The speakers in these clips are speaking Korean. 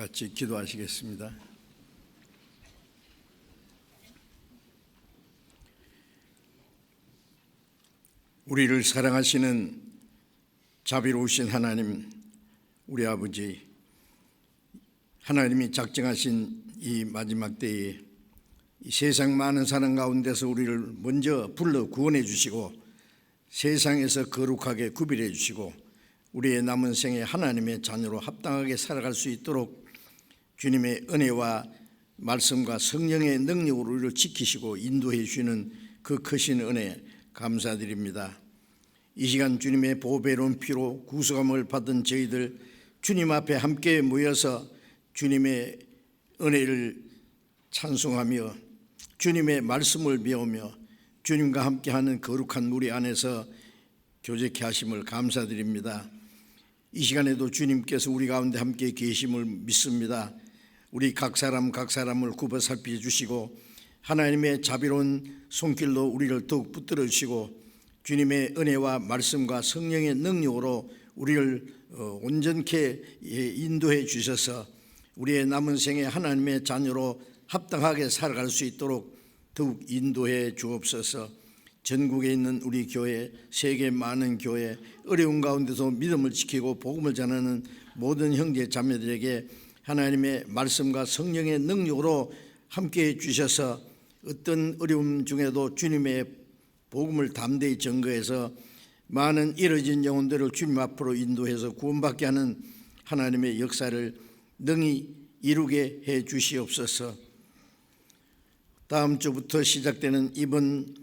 같이 기도하시겠습니다. 우리를 사랑하시는 자비로우신 하나님, 우리 아버지, 하나님이 작정하신 이 마지막 때에 이 세상 많은 사람 가운데서 우리를 먼저 불러 구원해 주시고 세상에서 거룩하게 구별해 주시고 우리의 남은 생에 하나님의 자녀로 합당하게 살아갈 수 있도록 주님의 은혜와 말씀과 성령의 능력으로 우리를 지키시고 인도해 주시는 그 크신 은혜 감사드립니다. 이 시간 주님의 보배로운 피로 구속함을 받은 저희들 주님 앞에 함께 모여서 주님의 은혜를 찬송하며 주님의 말씀을 배우며 주님과 함께하는 거룩한 무리 안에서 교제케 하심을 감사드립니다. 이 시간에도 주님께서 우리 가운데 함께 계심을 믿습니다. 우리 각 사람을 굽어 살펴주시고 하나님의 자비로운 손길로 우리를 더욱 붙들어 주시고 주님의 은혜와 말씀과 성령의 능력으로 우리를 온전케 인도해 주셔서 우리의 남은 생에 하나님의 자녀로 합당하게 살아갈 수 있도록 더욱 인도해 주옵소서. 전국에 있는 우리 교회, 세계 많은 교회, 어려운 가운데서 믿음을 지키고 복음을 전하는 모든 형제 자매들에게 하나님의 말씀과 성령의 능력으로 함께해 주셔서 어떤 어려움 중에도 주님의 복음을 담대히 전거해서 많은 잃어진 영혼들을 주님 앞으로 인도해서 구원받게 하는 하나님의 역사를 능히 이루게 해 주시옵소서. 다음 주부터 시작되는 이번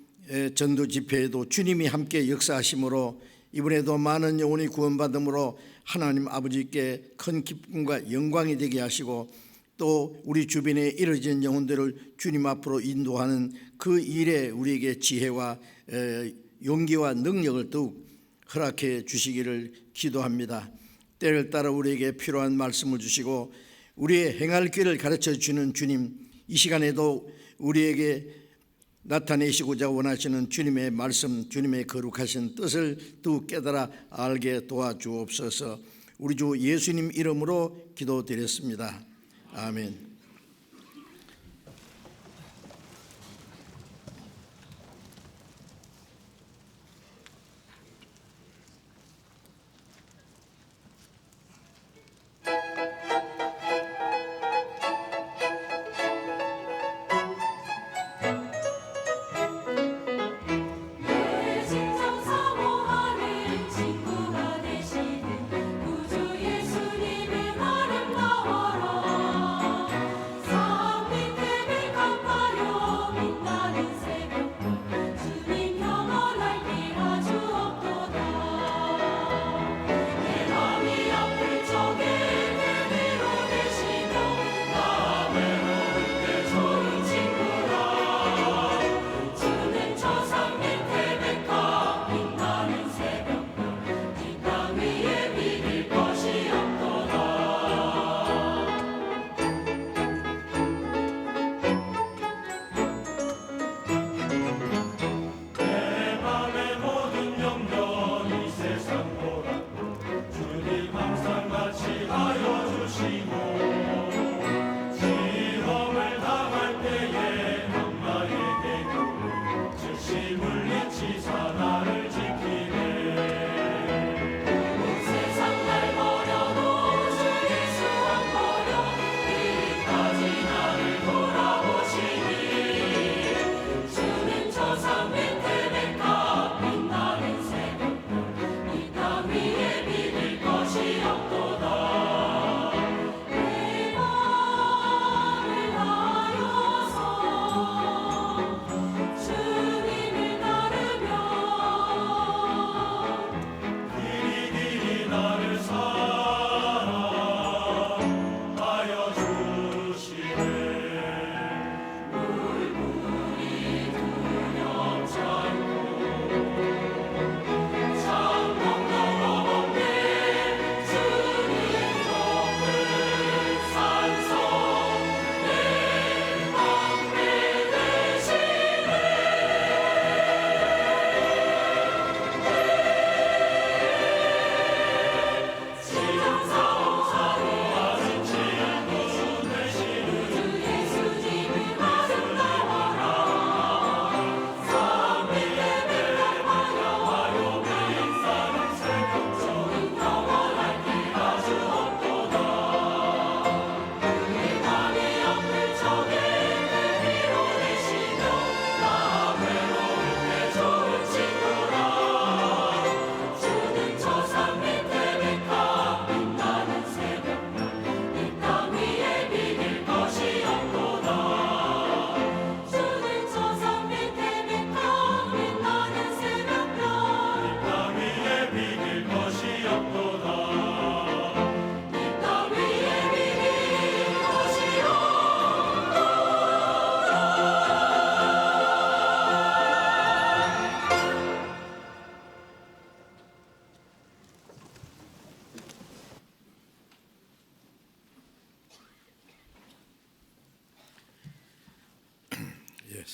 전도 집회에도 주님이 함께 역사하심으로 이번에도 많은 영혼이 구원받음으로 하나님 아버지께 큰 기쁨과 영광이 되게 하시고 또 우리 주변에 이뤄진 영혼들을 주님 앞으로 인도하는 그 일에 우리에게 지혜와 용기와 능력을 더욱 허락해 주시기를 기도합니다. 때를 따라 우리에게 필요한 말씀을 주시고 우리의 행할 길을 가르쳐 주는 주님, 이 시간에도 우리에게 나타내시고자 원하시는 주님의 말씀, 주님의 거룩하신 뜻을 더욱 깨달아 알게 도와주옵소서. 우리 주 예수님 이름으로 기도드렸습니다. 아멘. 주님을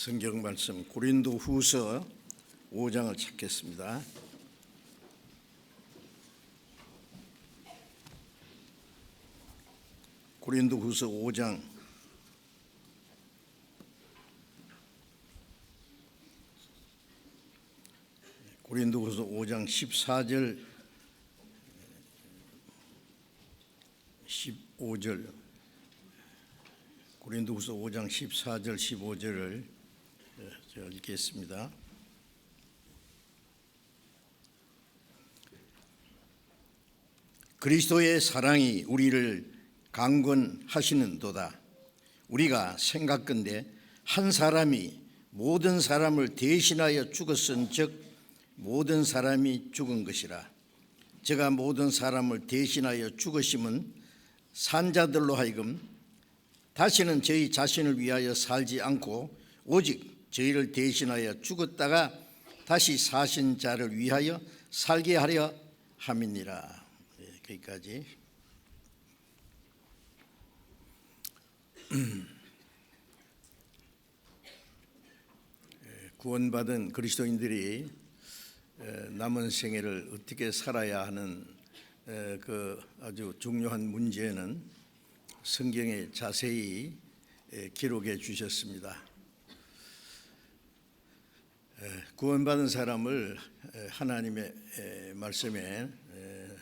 성경 말씀 고린도후서 5장을 찾겠습니다. 고린도후서 5장 14절 15절 고린도후서 5장 14절 15절을 제가 읽겠습니다. 그리스도의 사랑이 우리를 강권하시는도다. 우리가 생각건대 한 사람이 모든 사람을 대신하여 죽었은즉 모든 사람이 죽은 것이라. 제가 모든 사람을 대신하여 죽으심은 산자들로 하여금 다시는 저희 자신을 위하여 살지 않고 오직 저희를 대신하여 죽었다가 다시 사신 자를 위하여 살게 하려 함이니라. 여기까지. 구원받은 그리스도인들이 남은 생애를 어떻게 살아야 하는 그 아주 중요한 문제는 성경에 자세히 기록해 주셨습니다. 구원받은 사람을 하나님의 말씀에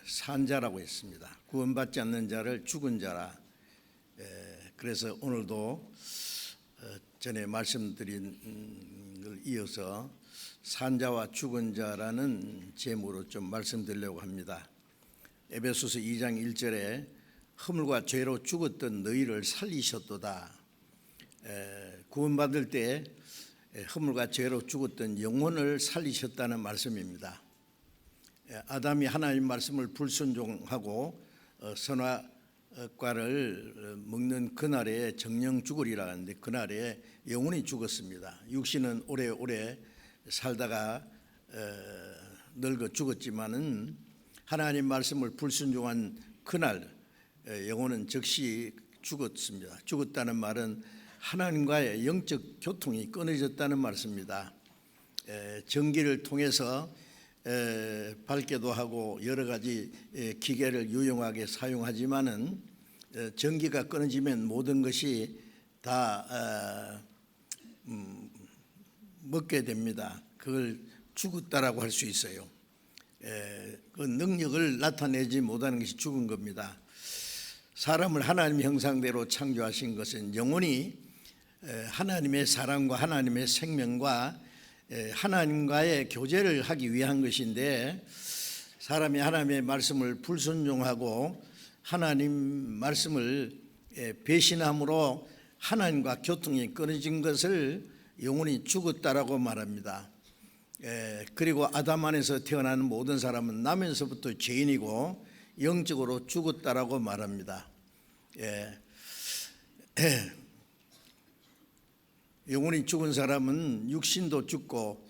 산자라고 했습니다. 구원받지 않는 자를 죽은 자라. 그래서 오늘도 전에 말씀드린 걸 이어서 산자와 죽은 자라는 제목으로 좀 말씀드리려고 합니다. 에베소서 2장 1절에 허물과 죄로 죽었던 너희를 살리셨도다. 구원받을 때 허물과 죄로 죽었던 영혼을 살리셨다는 말씀입니다. 아담이 하나님 말씀을 불순종하고 선악과를 먹는 그날에 정령 죽으리라 하는데 그날에 영혼이 죽었습니다. 육신은 오래오래 살다가 늙어 죽었지만은 하나님 말씀을 불순종한 그날 영혼은 즉시 죽었습니다. 죽었다는 말은 하나님과의 영적 교통이 끊어졌다는 말씀입니다. 전기를 통해서 밝게도 하고 여러 가지 기계를 유용하게 사용하지만은 전기가 끊어지면 모든 것이 다 먹게 됩니다. 그걸 죽었다라고 할 수 있어요. 그 능력을 나타내지 못하는 것이 죽은 겁니다. 사람을 하나님의 형상대로 창조하신 것은 영혼이 하나님의 사랑과 하나님의 생명과 하나님과의 교제를 하기 위한 것인데 사람이 하나님의 말씀을 불순종하고 하나님 말씀을 배신함으로 하나님과 교통이 끊어진 것을 영혼이 죽었다라고 말합니다. 그리고 아담 안에서 태어나는 모든 사람은 나면서부터 죄인이고 영적으로 죽었다라고 말합니다. 영혼이 죽은 사람은 육신도 죽고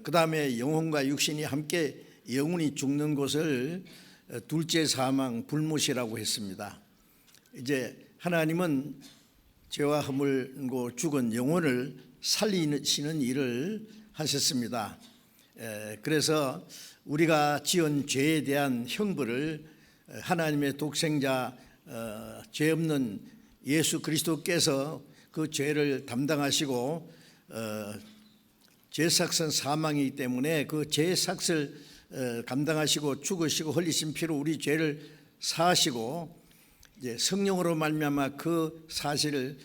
그 다음에 영혼과 육신이 함께 영혼이 죽는 것을 둘째 사망 불못이라고 했습니다. 이제 하나님은 죄와 허물고 죽은 영혼을 살리시는 일을 하셨습니다. 그래서 우리가 지은 죄에 대한 형벌을 하나님의 독생자 죄 없는 예수 그리스도께서 그 죄를 담당하시고 죄삭은 사망이기 때문에 그 죄삭을 감당하시고 죽으시고 흘리신 피로 우리 죄를 사하시고 이제 성령으로 말미암아 그 사실을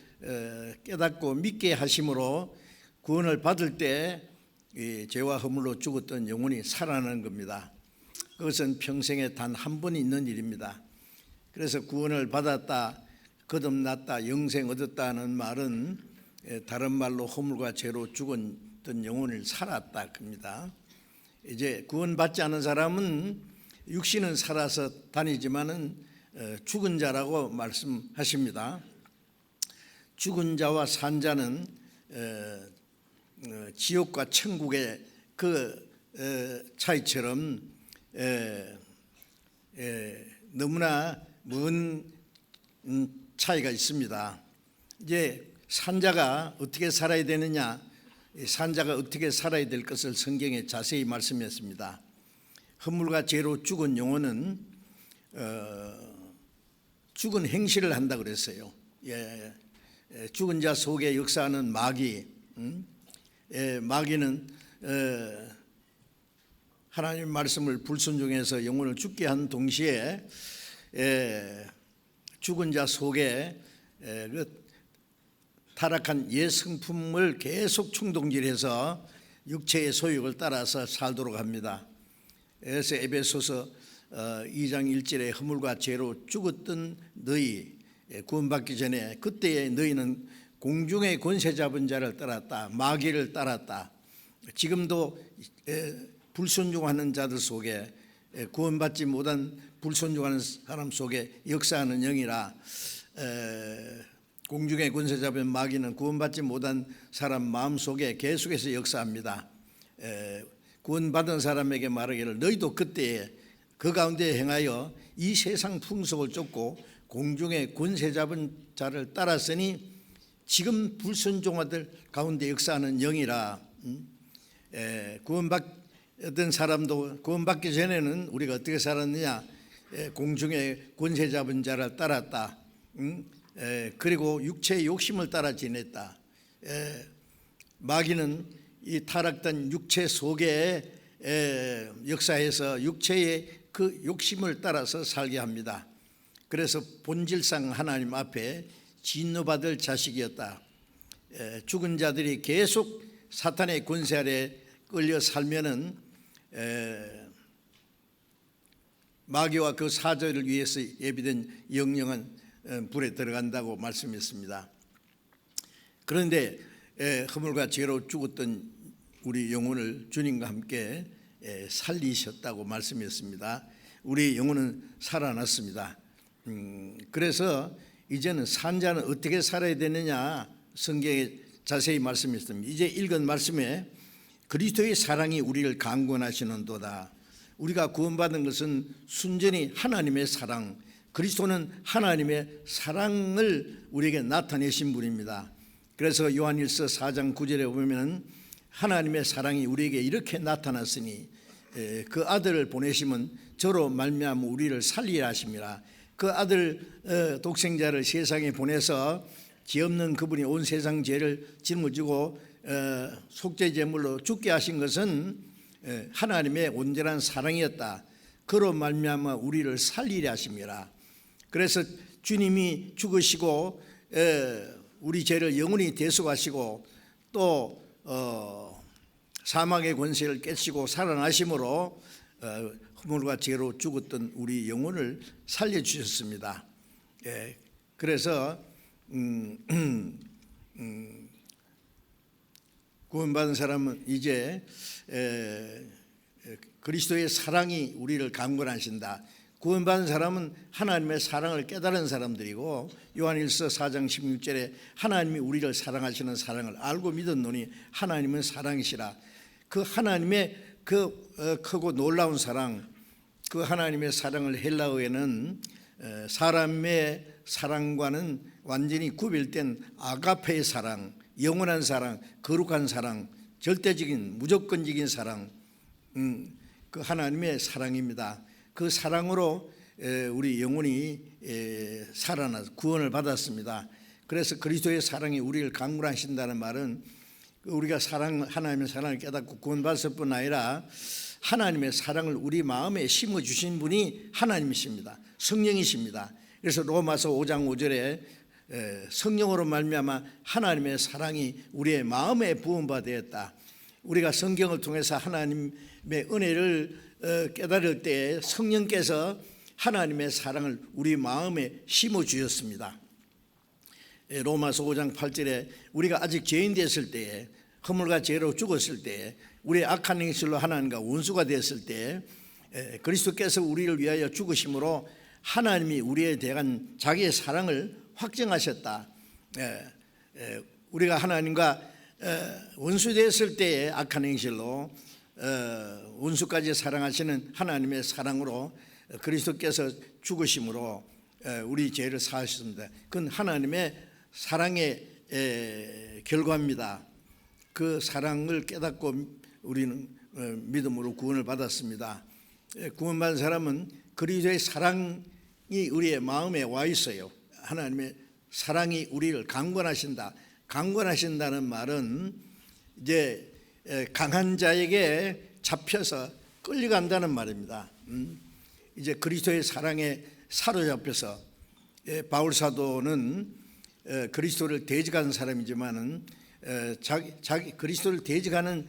깨닫고 믿게 하심으로 구원을 받을 때 죄와 허물로 죽었던 영혼이 살아나는 겁니다. 그것은 평생에 단 한 번 있는 일입니다. 그래서 구원을 받았다, 거듭났다, 영생 얻었다는 말은 다른 말로 허물과 죄로 죽었던 영혼을 살았다 겁니다. 이제 구원받지 않은 사람은 육신은 살아서 다니지만은 죽은 자라고 말씀하십니다. 죽은 자와 산 자는 지옥과 천국의 그 차이처럼 너무나 먼 차이가 있습니다. 이제 산자가 어떻게 살아야 되느냐, 산자가 어떻게 살아야 될 것을 성경에 자세히 말씀했습니다. 허물과 죄로 죽은 영혼은 죽은 행실을 한다 그랬어요. 죽은 자 속에 역사하는 마귀, 마귀는 하나님의 말씀을 불순종해서 영혼을 죽게 한 동시에 죽은 자 속에 그 타락한 예성품을 계속 충동질해서 육체의 소욕을 따라서 살도록 합니다. 그래서 에베소서 2장 1절에 허물과 죄로 죽었던 너희, 구원받기 전에 그때의 너희는 공중의 권세 잡은 자를 따랐다, 마귀를 따랐다. 지금도 불순종하는 자들 속에, 구원받지 못한 불순종하는 사람 속에 역사하는 영이라, 공중의 권세 잡은 마귀는 구원받지 못한 사람 마음속에 계속해서 역사합니다. 구원받은 사람에게 말하기를 너희도 그때에 그 가운데 행하여 이 세상 풍속을 쫓고 공중의 권세 잡은 자를 따랐으니 지금 불순종하들 가운데 역사하는 영이라. 구원받은 사람도 구원받기 전에는 우리가 어떻게 살았느냐, 공중의 권세 잡은 자를 따랐다. 그리고 육체의 욕심을 따라 지냈다. 마귀는 이 타락된 육체 속에 역사해서 육체의 그 욕심을 따라서 살게 합니다. 그래서 본질상 하나님 앞에 진노받을 자식이었다. 죽은 자들이 계속 사탄의 권세 아래 끌려 살면은 마귀와 그 사자를 위해서 예비된 영영은 불에 들어간다고 말씀했습니다. 그런데 허물과 죄로 죽었던 우리 영혼을 주님과 함께 살리셨다고 말씀했습니다. 우리 영혼은 살아났습니다. 그래서 이제는 산자는 어떻게 살아야 되느냐 성경에 자세히 말씀했습니다. 이제 읽은 말씀에 그리스도의 사랑이 우리를 강권하시는도다. 우리가 구원받은 것은 순전히 하나님의 사랑, 그리스도는 하나님의 사랑을 우리에게 나타내신 분입니다. 그래서 요한일서 4장 9절에 보면 하나님의 사랑이 우리에게 이렇게 나타났으니 그 아들을 보내시면 저로 말미암아 우리를 살리라 하심이라. 그 아들 독생자를 세상에 보내서 죄 없는 그분이 온 세상 죄를 짊어지고 속죄 제물로 죽게 하신 것은 하나님의 온전한 사랑이었다. 그로 말미암아 우리를 살리려 하심이라. 그래서 주님이 죽으시고 우리 죄를 영원히 대속하시고 또 사망의 권세를 깨치고 살아나심으로 허물과 죄로 죽었던 우리 영혼을 살려주셨습니다. 그래서 구원받은 사람은 이제 그리스도의 사랑이 우리를 강권하신다. 구원받은 사람은 하나님의 사랑을 깨달은 사람들이고 요한일서 4장 16절에 하나님이 우리를 사랑하시는 사랑을 알고 믿었노니 하나님은 사랑이시라. 그 하나님의 그 크고 놀라운 사랑, 그 하나님의 사랑을 헬라어에는 사람의 사랑과는 완전히 구별된 아가페의 사랑, 영원한 사랑, 거룩한 사랑, 절대적인 무조건적인 사랑, 그 하나님의 사랑입니다. 그 사랑으로 우리 영혼이 살아나 구원을 받았습니다. 그래서 그리스도의 사랑이 우리를 강권하신다는 말은 우리가 하나님의 사랑을 깨닫고 구원받았을 뿐 아니라 하나님의 사랑을 우리 마음에 심어주신 분이 하나님이십니다. 성령이십니다. 그래서 로마서 5장 5절에 성령으로 말미암아 하나님의 사랑이 우리의 마음에 부음받았다. 우리가 성경을 통해서 하나님의 은혜를 깨달을 때 성령께서 하나님의 사랑을 우리 마음에 심어주셨습니다. 로마서 5장 8절에 우리가 아직 죄인 됐을 때에 허물과 죄로 죽었을 때 우리의 악한 행실로 하나님과 원수가 되었을 때 그리스도께서 우리를 위하여 죽으심으로 하나님이 우리에 대한 자기의 사랑을 확정하셨다. 우리가 하나님과 원수 되었을 때의 악한 행실로 원수까지 사랑하시는 하나님의 사랑으로 그리스도께서 죽으심으로 우리 죄를 사하셨습니다. 그건 하나님의 사랑의 결과입니다. 그 사랑을 깨닫고 우리는 믿음으로 구원을 받았습니다. 구원받은 사람은 그리스도의 사랑이 우리의 마음에 와 있어요. 하나님의 사랑이 우리를 강권하신다. 강권하신다는 말은 이제 강한 자에게 잡혀서 끌려간다는 말입니다. 이제 그리스도의 사랑에 사로잡혀서 바울 사도는 그리스도를 대적하는 사람이지만은 자기 그리스도를 대적하는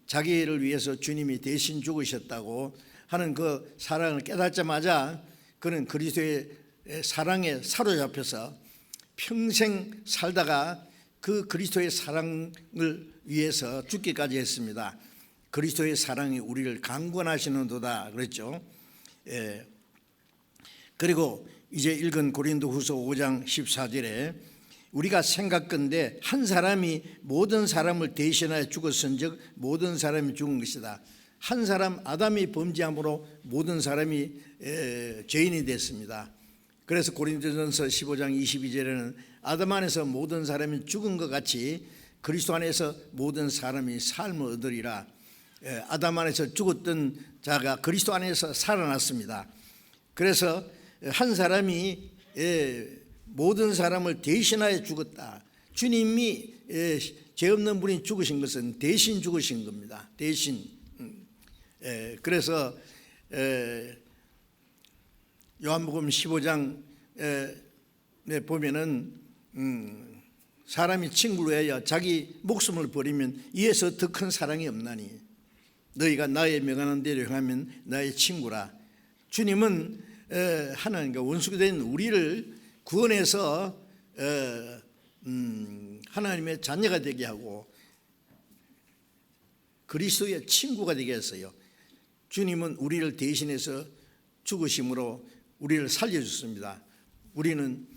자기를 위해서 주님이 대신 죽으셨다고 하는 그 사랑을 깨닫자마자 그는 그리스도의 사랑에 사로잡혀서 평생 살다가 그 그리스도의 사랑을 위해서 죽기까지 했습니다. 그리스도의 사랑이 우리를 강권하시는도다 그랬죠. 그리고 이제 읽은 고린도후서 5장 14절에 우리가 생각건대 한 사람이 모든 사람을 대신하여 죽었은즉 모든 사람이 죽은 것이다. 한 사람 아담이 범죄함으로 모든 사람이 죄인이 됐습니다. 그래서 고린도전서 15장 22절에는 아담 안에서 모든 사람이 죽은 것 같이 그리스도 안에서 모든 사람이 삶을 얻으리라. 아담 안에서 죽었던 자가 그리스도 안에서 살아났습니다. 그래서 한 사람이 모든 사람을 대신하여 죽었다. 주님이 죄 없는 분이 죽으신 것은 대신 죽으신 겁니다. 대신. 그래서 요한복음 15장 보면은 사람이 친구로 해야 자기 목숨을 버리면 이에서 더 큰 사랑이 없나니 너희가 나의 명하는 대로 행하면 나의 친구라. 주님은 하나님과 원수가 된 우리를 구원해서 하나님의 자녀가 되게 하고 그리스도의 친구가 되게 했어요. 주님은 우리를 대신해서 죽으심으로 우리를 살려줬습니다. 우리는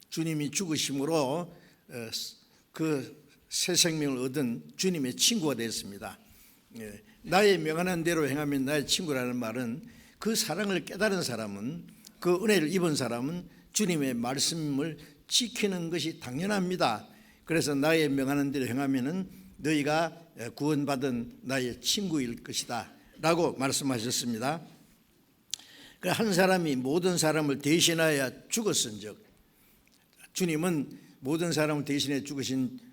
주님이 죽으심으로 그 새 생명을 얻은 주님의 친구가 됐습니다. 나의 명하는 대로 행하면 나의 친구라는 말은 그 사랑을 깨달은 사람은, 그 은혜를 입은 사람은 주님의 말씀을 지키는 것이 당연합니다. 그래서 나의 명하는 대로 행하면은 너희가 구원받은 나의 친구일 것이다 라고 말씀하셨습니다. 한 사람이 모든 사람을 대신하여 죽었은즉, 주님은 모든 사람을 대신해 죽으신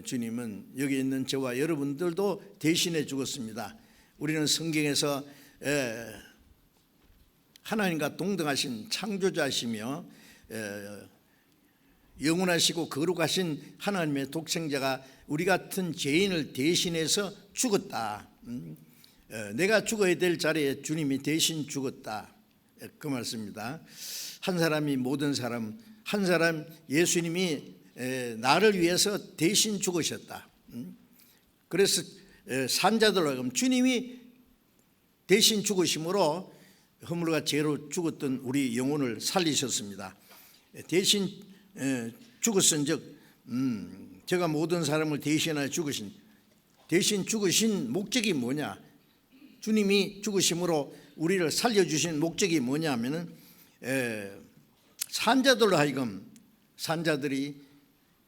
주님은 여기 있는 저와 여러분들도 대신해 죽었습니다. 우리는 성경에서 하나님과 동등하신 창조자시며 영원하시고 거룩하신 하나님의 독생자가 우리 같은 죄인을 대신해서 죽었다. 내가 죽어야 될 자리에 주님이 대신 죽었다. 그 말씀입니다. 한 사람이 모든 사람, 한 사람 예수님이 나를 위해서 대신 죽으셨다. 그래서 산자들로 하여금 주님이 대신 죽으심으로 허물과 죄로 죽었던 우리 영혼을 살리셨습니다. 대신 죽었은즉 제가 모든 사람을 대신하여 죽으신, 대신 죽으신 목적이 뭐냐? 주님이 죽으심으로 우리를 살려주신 목적이 뭐냐 하면은 산자들로 하여금, 산자들이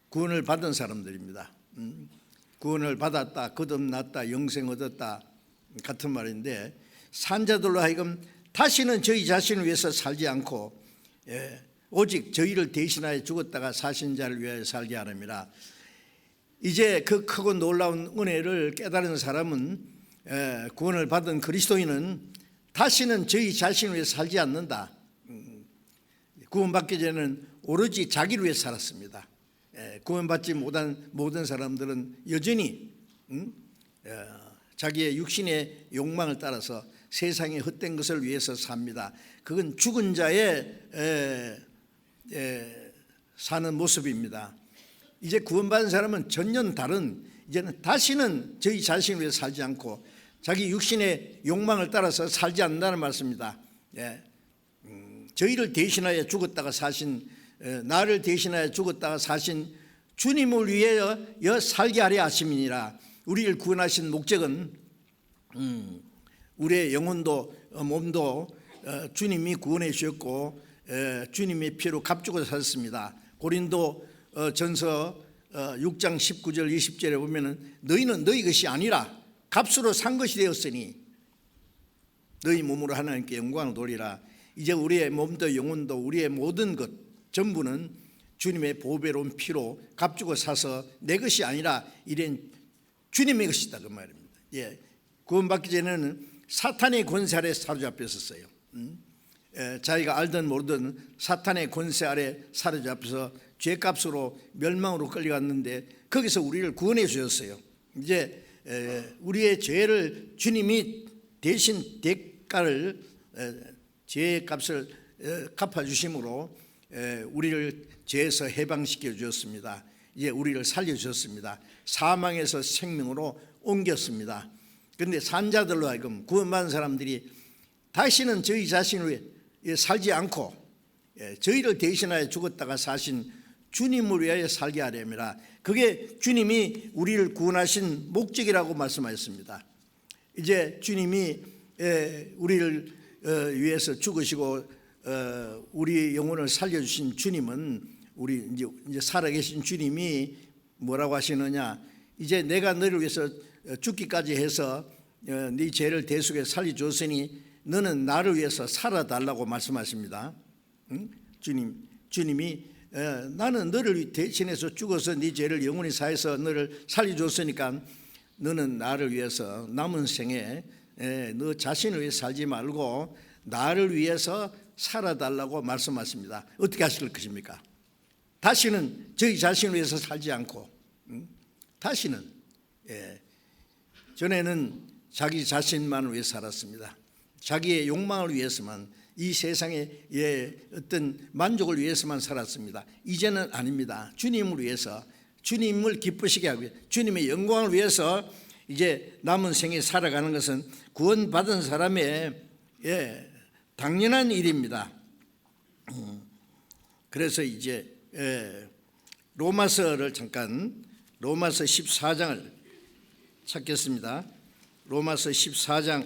구원을 받은 사람들입니다. 구원을 받았다, 거듭났다, 영생 얻었다 같은 말인데, 산자들로 하여금 다시는 저희 자신을 위해서 살지 않고 오직 저희를 대신하여 죽었다가 사신 자를 위하여 살게 하느니라. 이제 그 크고 놀라운 은혜를 깨달은 사람은, 구원을 받은 그리스도인은 다시는 저희 자신을 위해 살지 않는다. 구원받기 전에는 오로지 자기를 위해 살았습니다. 구원받지 못한 모든 사람들은 여전히 자기의 육신의 욕망을 따라서 세상의 헛된 것을 위해서 삽니다. 그건 죽은 자의 사는 모습입니다. 이제 구원받은 사람은 전혀 다른, 이제는 다시는 저희 자신을 위해 살지 않고 자기 육신의 욕망을 따라서 살지 않는다는 말씀입니다. 저희를 대신하여 죽었다가 사신, 나를 대신하여 죽었다가 사신 주님을 위하여 살게 하려 하심이니라. 우리를 구원하신 목적은 우리의 영혼도 몸도 주님이 구원해 주셨고 주님의 피로 값주고 샀습니다. 고린도 전서 6장 19절 20절에 보면은 너희는 너희 것이 아니라 값으로 산 것이 되었으니 너희 몸으로 하나님께 영광을 돌리라. 이제 우리의 몸도 영혼도 우리의 모든 것 전부는 주님의 보배로운 피로 값주고 사서 내 것이 아니라 이런 주님의 것이다 그 말입니다. 구원받기 전에는 사탄의 권세 아래 사로잡혔었어요. 자기가 알든 모르든 사탄의 권세 아래 사로잡혀서 죄값으로 멸망으로 끌려갔는데 거기서 우리를 구원해 주셨어요. 이제 우리의 죄를 주님이 대신 대가를 죄값을 갚아주심으로 우리를 죄에서 해방시켜 주셨습니다. 이제 우리를 살려주셨습니다. 사망에서 생명으로 옮겼습니다. 그런데 산자들로 하여금 구원받은 사람들이 다시는 저희 자신을 위해 살지 않고 저희를 대신하여 죽었다가 사신 주님을 위하여 살게 하려니라. 그게 주님이 우리를 구원하신 목적이라고 말씀하셨습니다. 이제 주님이 우리를 위해서 죽으시고 우리 영혼을 살려주신 주님은 우리 이제 살아계신 주님이 뭐라고 하시느냐? 이제 내가 너를 위해서 죽기까지 해서 네 죄를 대속해 살려줬으니 너는 나를 위해서 살아달라고 말씀하십니다. 주님이 나는 너를 대신해서 죽어서 네 죄를 영원히 사해서 너를 살려줬으니까 너는 나를 위해서 남은 생에 너 자신을 위해 살지 말고 나를 위해서 살아달라고 말씀하십니다. 어떻게 하실 것입니까? 다시는 저희 자신을 위해서 살지 않고 다시는 전에는 자기 자신만을 위해 살았습니다. 자기의 욕망을 위해서만 이 세상의 어떤 만족을 위해서만 살았습니다. 이제는 아닙니다. 주님을 위해서 주님을 기쁘시게 하기 위해 주님의 영광을 위해서 이제 남은 생에 살아가는 것은 구원받은 사람의 당연한 일입니다. 그래서 이제 로마서를 잠깐 로마서 14장을 찾겠습니다. 로마서 14장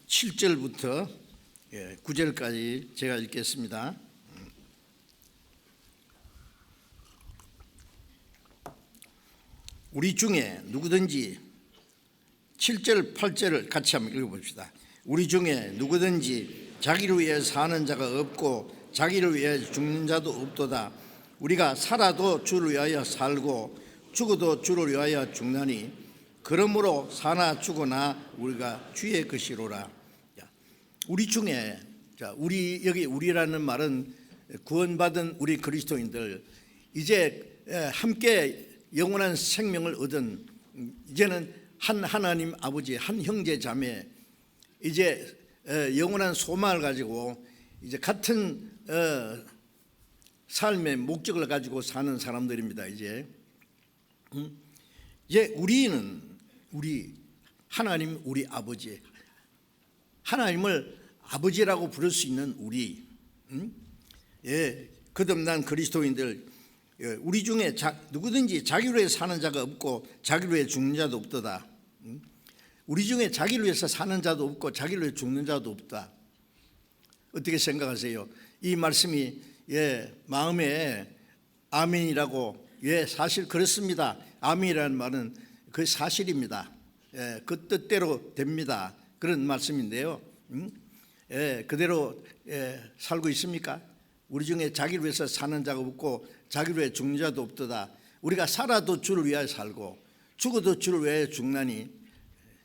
7절부터 9절까지 제가 읽겠습니다. 우리 중에 누구든지 7절 8절을 같이 한번 읽어봅시다. 우리 중에 누구든지 자기를 위해 사는 자가 없고 자기를 위해 죽는 자도 없도다. 우리가 살아도 주를 위하여 살고 죽어도 주를 위하여 죽나니 그러므로 사나 죽으나 우리가 주의 것이로라. 우리 중에 우리 여기 우리라는 말은 구원받은 우리 그리스도인들 이제 함께 영원한 생명을 얻은 이제는 한 하나님 아버지 한 형제 자매 이제 영원한 소망을 가지고 이제 같은 삶의 목적을 가지고 사는 사람들입니다. 이제 우리는 우리 하나님 우리 아버지 하나님을 아버지라고 부를 수 있는 우리 거듭난 그리스도인들 우리 중에 누구든지 자기를 위해 사는 자가 없고 자기를 위해 죽는 자도 없도다. 우리 중에 자기를 위해서 사는 자도 없고 자기를 위해 죽는 자도 없다. 어떻게 생각하세요? 이 말씀이 마음에 아멘이라고 사실 그렇습니다. 아멘이라는 말은 그 사실입니다. 그 뜻대로 됩니다. 그런 말씀인데요. 그대로 살고 있습니까? 우리 중에 자기를 위해서 사는 자가 없고 자기를 위해 죽는 자도 없도다. 우리가 살아도 주를 위하여 살고 죽어도 주를 위하여 죽나니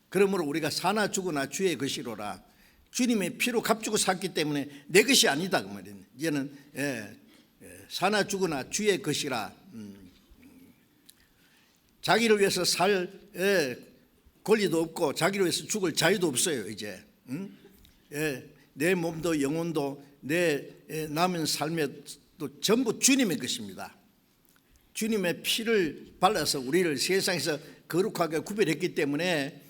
그러므로 우리가 사나 죽으나 주의 것이로라. 주님의 피로 값주고 샀기 때문에 내 것이 아니다 그 말이에요. 이제는 사나 죽으나 주의 것이라. 자기를 위해서 살 권리도 없고 자기를 위해서 죽을 자유도 없어요. 이제 내 몸도 영혼도 내 남은 삶에도 전부 주님의 것입니다. 주님의 피를 발라서 우리를 세상에서 거룩하게 구별했기 때문에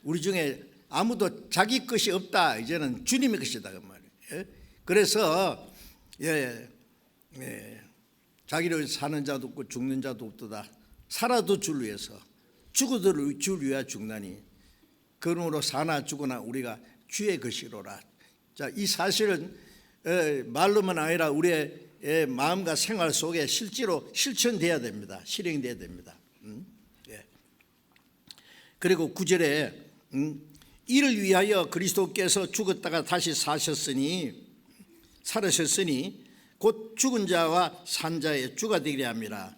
우리 중에 아무도 자기 것이 없다. 이제는 주님의 것이다 그 말이에요. 그래서 자기를 위해서 사는 자도 없고 죽는 자도 없도다. 살아도 주를 위해서 죽어도 주를 위하여 죽나니 그러므로 사나 죽으나 우리가 주의 것이로라. 자, 이 사실은 말로만 아니라 우리의 마음과 생활 속에 실제로 실천돼야 됩니다. 실행돼야 됩니다. 그리고 9절에 이를 위하여 그리스도께서 죽었다가 다시 살으셨으니 곧 죽은 자와 산 자의 주가 되리라 함이라.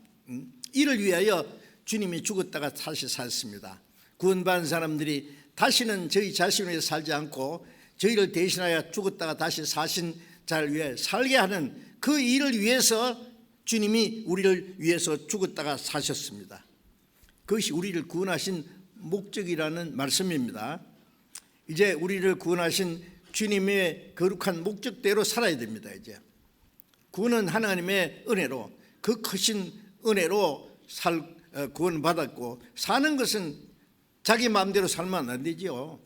이를 위하여 주님이 죽었다가 다시 살았습니다. 구원받은 사람들이 다시는 저희 자신을 위해 살지 않고 저희를 대신하여 죽었다가 다시 사신 자를 위해 살게 하는 그 일을 위해서 주님이 우리를 위해서 죽었다가 사셨습니다. 그것이 우리를 구원하신 목적이라는 말씀입니다. 이제 우리를 구원하신 주님의 거룩한 목적대로 살아야 됩니다. 이제 구원은 하나님의 은혜로, 그 크신 은혜로 구원받았고, 사는 것은 자기 마음대로 살면 안 되죠.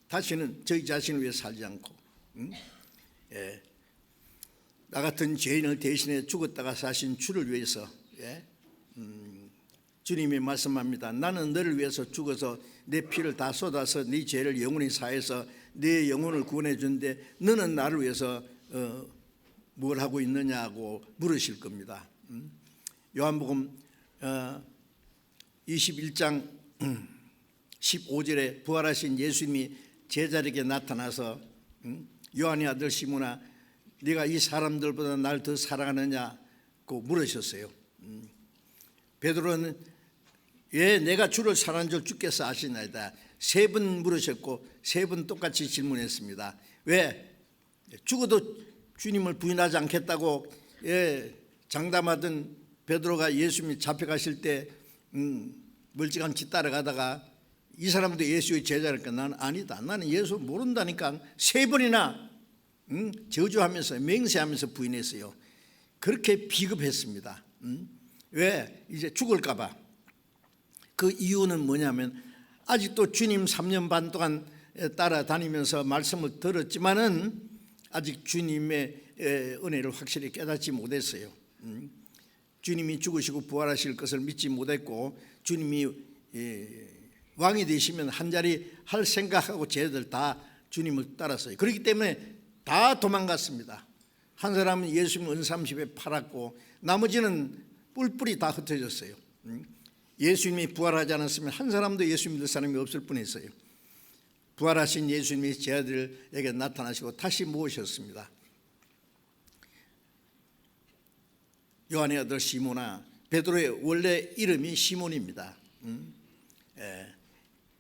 다시는 저희 자신을 위해 살지 않고, 나 같은 죄인을 대신해 죽었다가 사신 주를 위해서, 주님이 말씀합니다. 나는 너를 위해서 죽어서 내 피를 다 쏟아서 네 죄를 영원히 사해서 네 영혼을 구원해 주는데 너는 나를 위해서 뭘 하고 있느냐고 물으실 겁니다. 요한복음 21장 15절에 부활하신 예수님이 제자에게 나타나서 요한의 아들 시몬아, 네가 이 사람들보다 날 더 사랑하느냐고 물으셨어요. 베드로는 왜 내가 주를 사랑하는 줄 주께서 아시나이다. 3번 물으셨고 3번 똑같이 질문했습니다. 왜? 죽어도 주님을 부인하지 않겠다고 장담하던 베드로가 예수님이 잡혀가실 때 멀찌감치 따라가다가 이 사람도 예수의 제자니까 나는 아니다, 나는 예수 모른다니까 3번이나 저주하면서 맹세하면서 부인했어요. 그렇게 비겁했습니다. 왜? 이제 죽을까 봐. 그 이유는 뭐냐면 아직도 주님 3년 반 동안 따라다니면서 말씀을 들었지만은 아직 주님의 은혜를 확실히 깨닫지 못했어요. 주님이 죽으시고 부활하실 것을 믿지 못했고, 주님이 왕이 되시면 한자리 할 생각하고 쟤들 다 주님을 따랐어요. 그렇기 때문에 다 도망갔습니다. 한 사람은 예수님 은삼십에 팔았고 나머지는 뿔뿔이 다 흩어졌어요. 예수님이 부활하지 않았으면 한 사람도 예수님 믿을 사람이 없을 뻔했어요. 부활하신 예수님이 제 아들에게 나타나시고 다시 모으셨습니다. 요한의 아들 시몬아, 베드로의 원래 이름이 시몬입니다.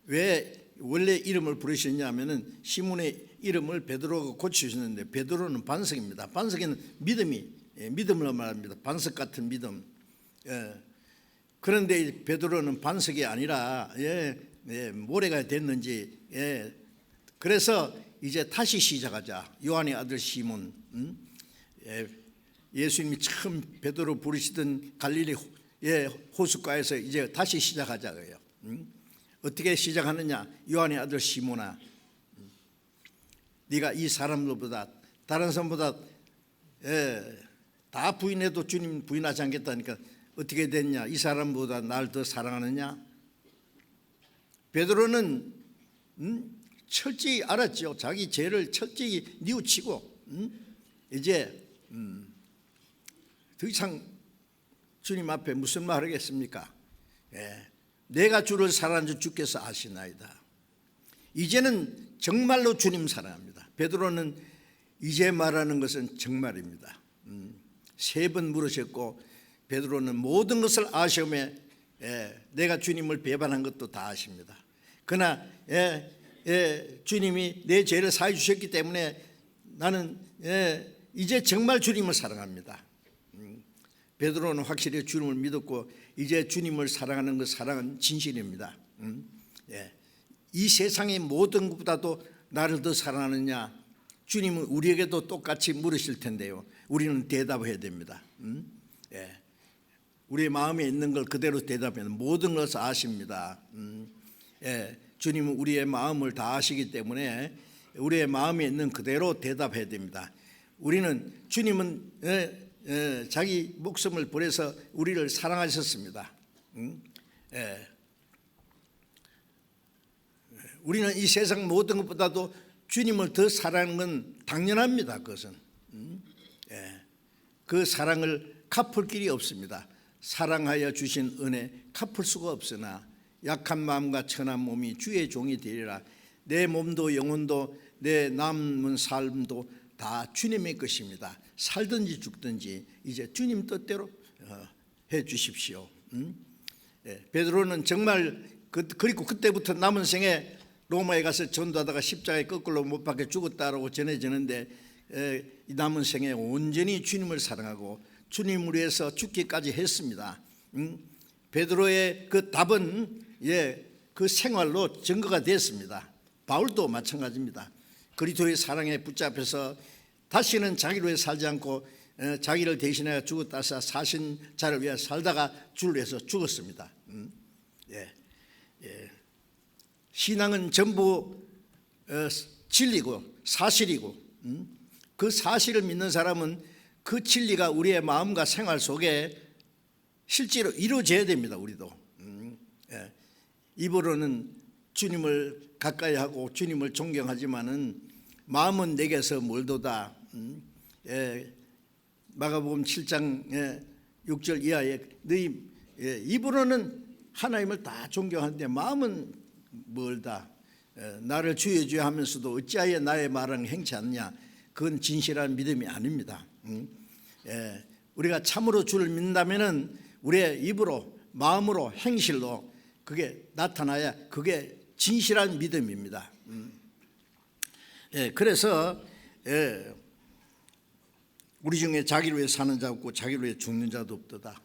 왜 원래 이름을 부르셨냐면은 시몬의 이름을 베드로가 고치셨는데, 베드로는 반석입니다. 반석에는 믿음을 말합니다. 반석 같은 믿음. 그런데 베드로는 반석이 아니라 모래가 됐는지, 그래서 이제 다시 시작하자. 요한의 아들 시몬, 예수님이 처음 베드로 부르시던 갈릴리 호숫가에서 이제 다시 시작하자고요. 어떻게 시작하느냐? 요한의 아들 시몬아, 네가 이 사람들보다, 다른 사람보다 다 부인해도 주님 부인하지 않겠다니까 어떻게 됐냐? 이 사람보다 날 더 사랑하느냐? 베드로는 철저히 알았죠. 자기 죄를 철저히 뉘우치고 이제 더 이상 주님 앞에 무슨 말 하겠습니까? 내가 주를 사랑하는 줄 주께서 아시나이다. 이제는 정말로 주님 사랑합니다. 베드로는 이제 말하는 것은 정말입니다. 3번 물으셨고 베드로는 모든 것을 아시오매 내가 주님을 배반한 것도 다 아십니다. 그러나 주님이 내 죄를 사해 주셨기 때문에 나는 이제 정말 주님을 사랑합니다. 베드로는 확실히 주님을 믿었고 이제 주님을 사랑하는 그 사랑은 진실입니다. 이 세상의 모든 것보다도 나를 더 사랑하느냐? 주님은 우리에게도 똑같이 물으실 텐데요. 우리는 대답해야 됩니다. 우리의 마음에 있는 걸 그대로 대답해야 됩니다. 모든 것을 아십니다. 주님은 우리의 마음을 다 아시기 때문에 우리의 마음에 있는 그대로 대답해야 됩니다. 우리는 주님은 자기 목숨을 버려서 우리를 사랑하셨습니다. 우리는 이 세상 모든 것보다도 주님을 더 사랑하는 건 당연합니다. 그것은 그 사랑을 갚을 길이 없습니다. 사랑하여 주신 은혜 갚을 수가 없으나 약한 마음과 천한 몸이 주의 종이 되리라. 내 몸도 영혼도 내 남은 삶도 다 주님의 것입니다. 살든지 죽든지 이제 주님 뜻대로 해 주십시오. 베드로는 정말 그리고 그때부터 남은 생에 로마에 가서 전도하다가 십자가에 거꾸로 못 박혀 죽었다라고 전해지는데 이 남은 생에 온전히 주님을 사랑하고 주님을 위해서 죽기까지 했습니다. 베드로의 그 답은 그 생활로 증거가 됐습니다. 바울도 마찬가지입니다. 그리스도의 사랑에 붙잡혀서 다시는 자기를 위해 살지 않고 자기를 대신하여 죽었다 사신 자를 위해 살다가 주를 위해서 죽었습니다. 신앙은 전부 진리고 사실이고 그 사실을 믿는 사람은 그 진리가 우리의 마음과 생활 속에 실제로 이루어져야 됩니다. 우리도 입으로는 주님을 가까이 하고 주님을 존경하지만은 마음은 내게서 멀도다. 마가복음 7장 6절 이하에 너희 입으로는 하나님을 다 존경하는데 마음은 멀다. 나를 주여 주여 하면서도 어찌하여 나의 말은 행치 않냐. 그건 진실한 믿음이 아닙니다. 우리가 참으로 주를 믿는다면은 우리의 입으로 마음으로 행실로 그게 나타나야 그게 진실한 믿음입니다. 그래서 우리 중에 자기를 위해 사는 자 없고 자기를 위해 죽는 자도 없도다.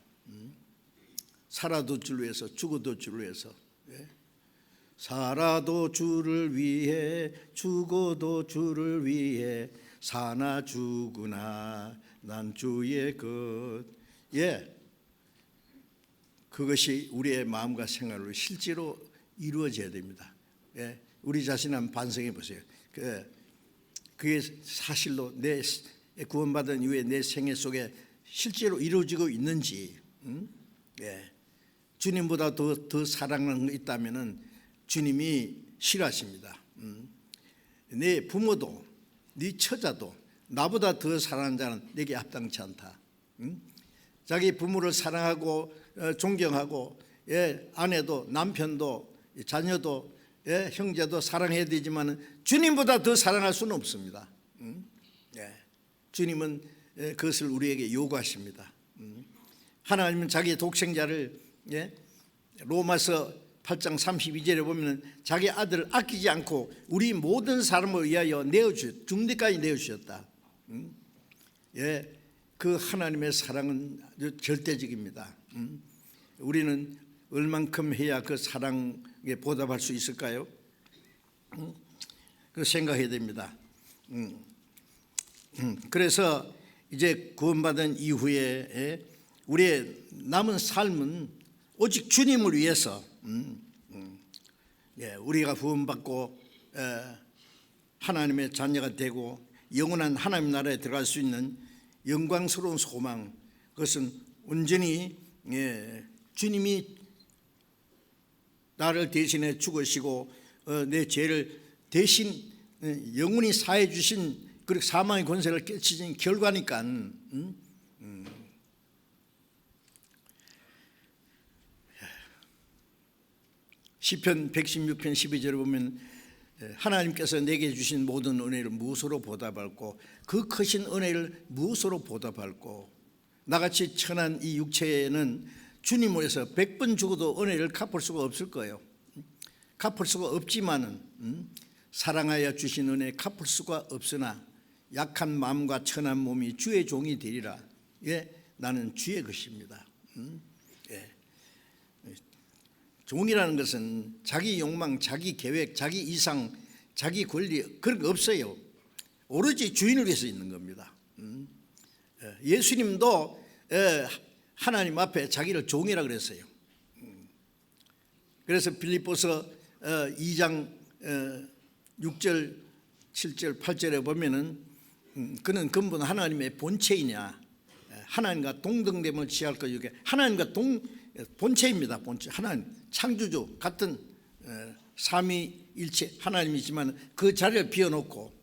살아도 주를 위해서 죽어도 주를 위해서 살아도 주를 위해 죽어도 주를 위해 사나 죽으나 난 주의 것. 그것이 우리의 마음과 생활로 실제로 이루어져야 됩니다. 우리 자신 한번 반성해 보세요. 그게 사실로 내 구원받은 이후에 내 생애 속에 실제로 이루어지고 있는지. 주님보다 더 사랑하는 거 있다면은 주님이 싫어하십니다. 내 부모도 네 처자도 나보다 더 사랑하는 자는 내게 합당치 않다. 자기 부모를 사랑하고 존경하고 아내도 남편도 자녀도 형제도 사랑해야 되지만 주님보다 더 사랑할 수는 없습니다. 주님은 그것을 우리에게 요구하십니다. 하나님은 자기의 독생자를 로마서 8장 32절에 보면 자기 아들을 아끼지 않고 우리 모든 사람을 위하여 죽기까지 내어주셨다. 그 하나님의 사랑은 아주 절대적입니다. 우리는 얼만큼 해야 그 사랑에 보답할 수 있을까요? 그 생각해야 됩니다. 그래서 이제 구원받은 이후에 우리의 남은 삶은 오직 주님을 위해서 우리가 구원받고 하나님의 자녀가 되고 영원한 하나님 나라에 들어갈 수 있는 영광스러운 소망, 그것은 온전히 주님이 나를 대신해 죽으시고 내 죄를 대신 영원히 사해 주신 그리고 사망의 권세를 깨치신 결과니까. 시편 116편 12절에 보면 하나님께서 내게 주신 모든 은혜를 무엇으로 보답할고 그 크신 은혜를 무엇으로 보답할고 나같이 천한 이 육체에는 주님을 위해서 100번 죽어도 은혜를 갚을 수가 없을 거예요. 갚을 수가 없지만은 사랑하여 주신 은혜 갚을 수가 없으나 약한 마음과 천한 몸이 주의 종이 되리라. 나는 주의 것입니다. 종이라는 것은 자기 욕망, 자기 계획, 자기 이상, 자기 권리 그런 거 없어요. 오로지 주인을 위해서 있는 겁니다. 예수님도 하나님 앞에 자기를 종이라 그랬어요. 그래서 빌립보서 2장 6절, 7절, 8절에 보면은 그는 근본 하나님의 본체이냐, 하나님과 동등됨을 취할 것. 이게 하나님과 본체입니다. 본체. 하나님 창조주 같은 삼위일체 하나님이지만 그 자리를 비워놓고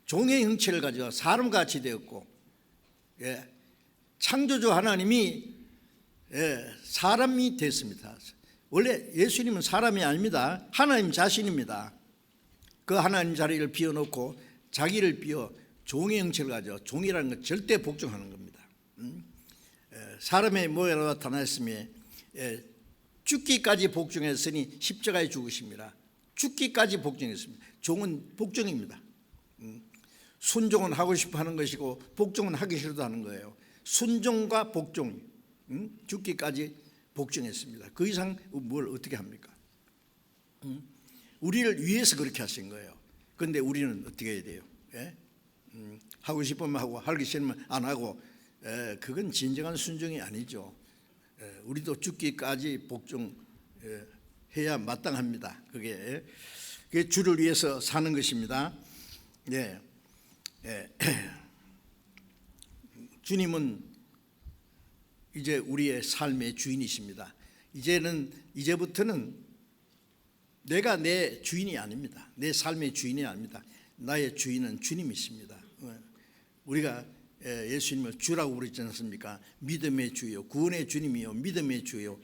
종의 형체를 가지고 사람같이 되었고, 창조주 하나님이 사람이 됐습니다. 원래 예수님은 사람이 아닙니다. 하나님 자신입니다. 그 하나님 자리를 비워놓고 자기를 비워 종의 형체를 가져. 종이라는 건 절대 복종하는 겁니다. 사람의 모양으로 나타났으며 죽기까지 복종했으니 십자가에 죽으십니다. 죽기까지 복종했습니다. 종은 복종입니다. 순종은 하고 싶어 하는 것이고 복종은 하기 싫어도 하는 거예요. 순종과 복종, 죽기까지 복종했습니다. 그 이상 뭘 어떻게 합니까? 우리를 위해서 그렇게 하신 거예요. 그런데 우리는 어떻게 해야 돼요? 하고 싶으면 하고 하기 싫으면 안 하고, 그건 진정한 순종이 아니죠. 우리도 죽기까지 복종해야 마땅합니다. 그게 주를 위해서 사는 것입니다. 주님은 이제 우리의 삶의 주인이십니다. 이제부터는 내가 내 주인이 아닙니다. 내 삶의 주인이 아닙니다. 나의 주인은 주님이십니다. 우리가 예수님을 주라고 부르지 않습니까? 믿음의 주요, 구원의 주님이요, 믿음의 주요,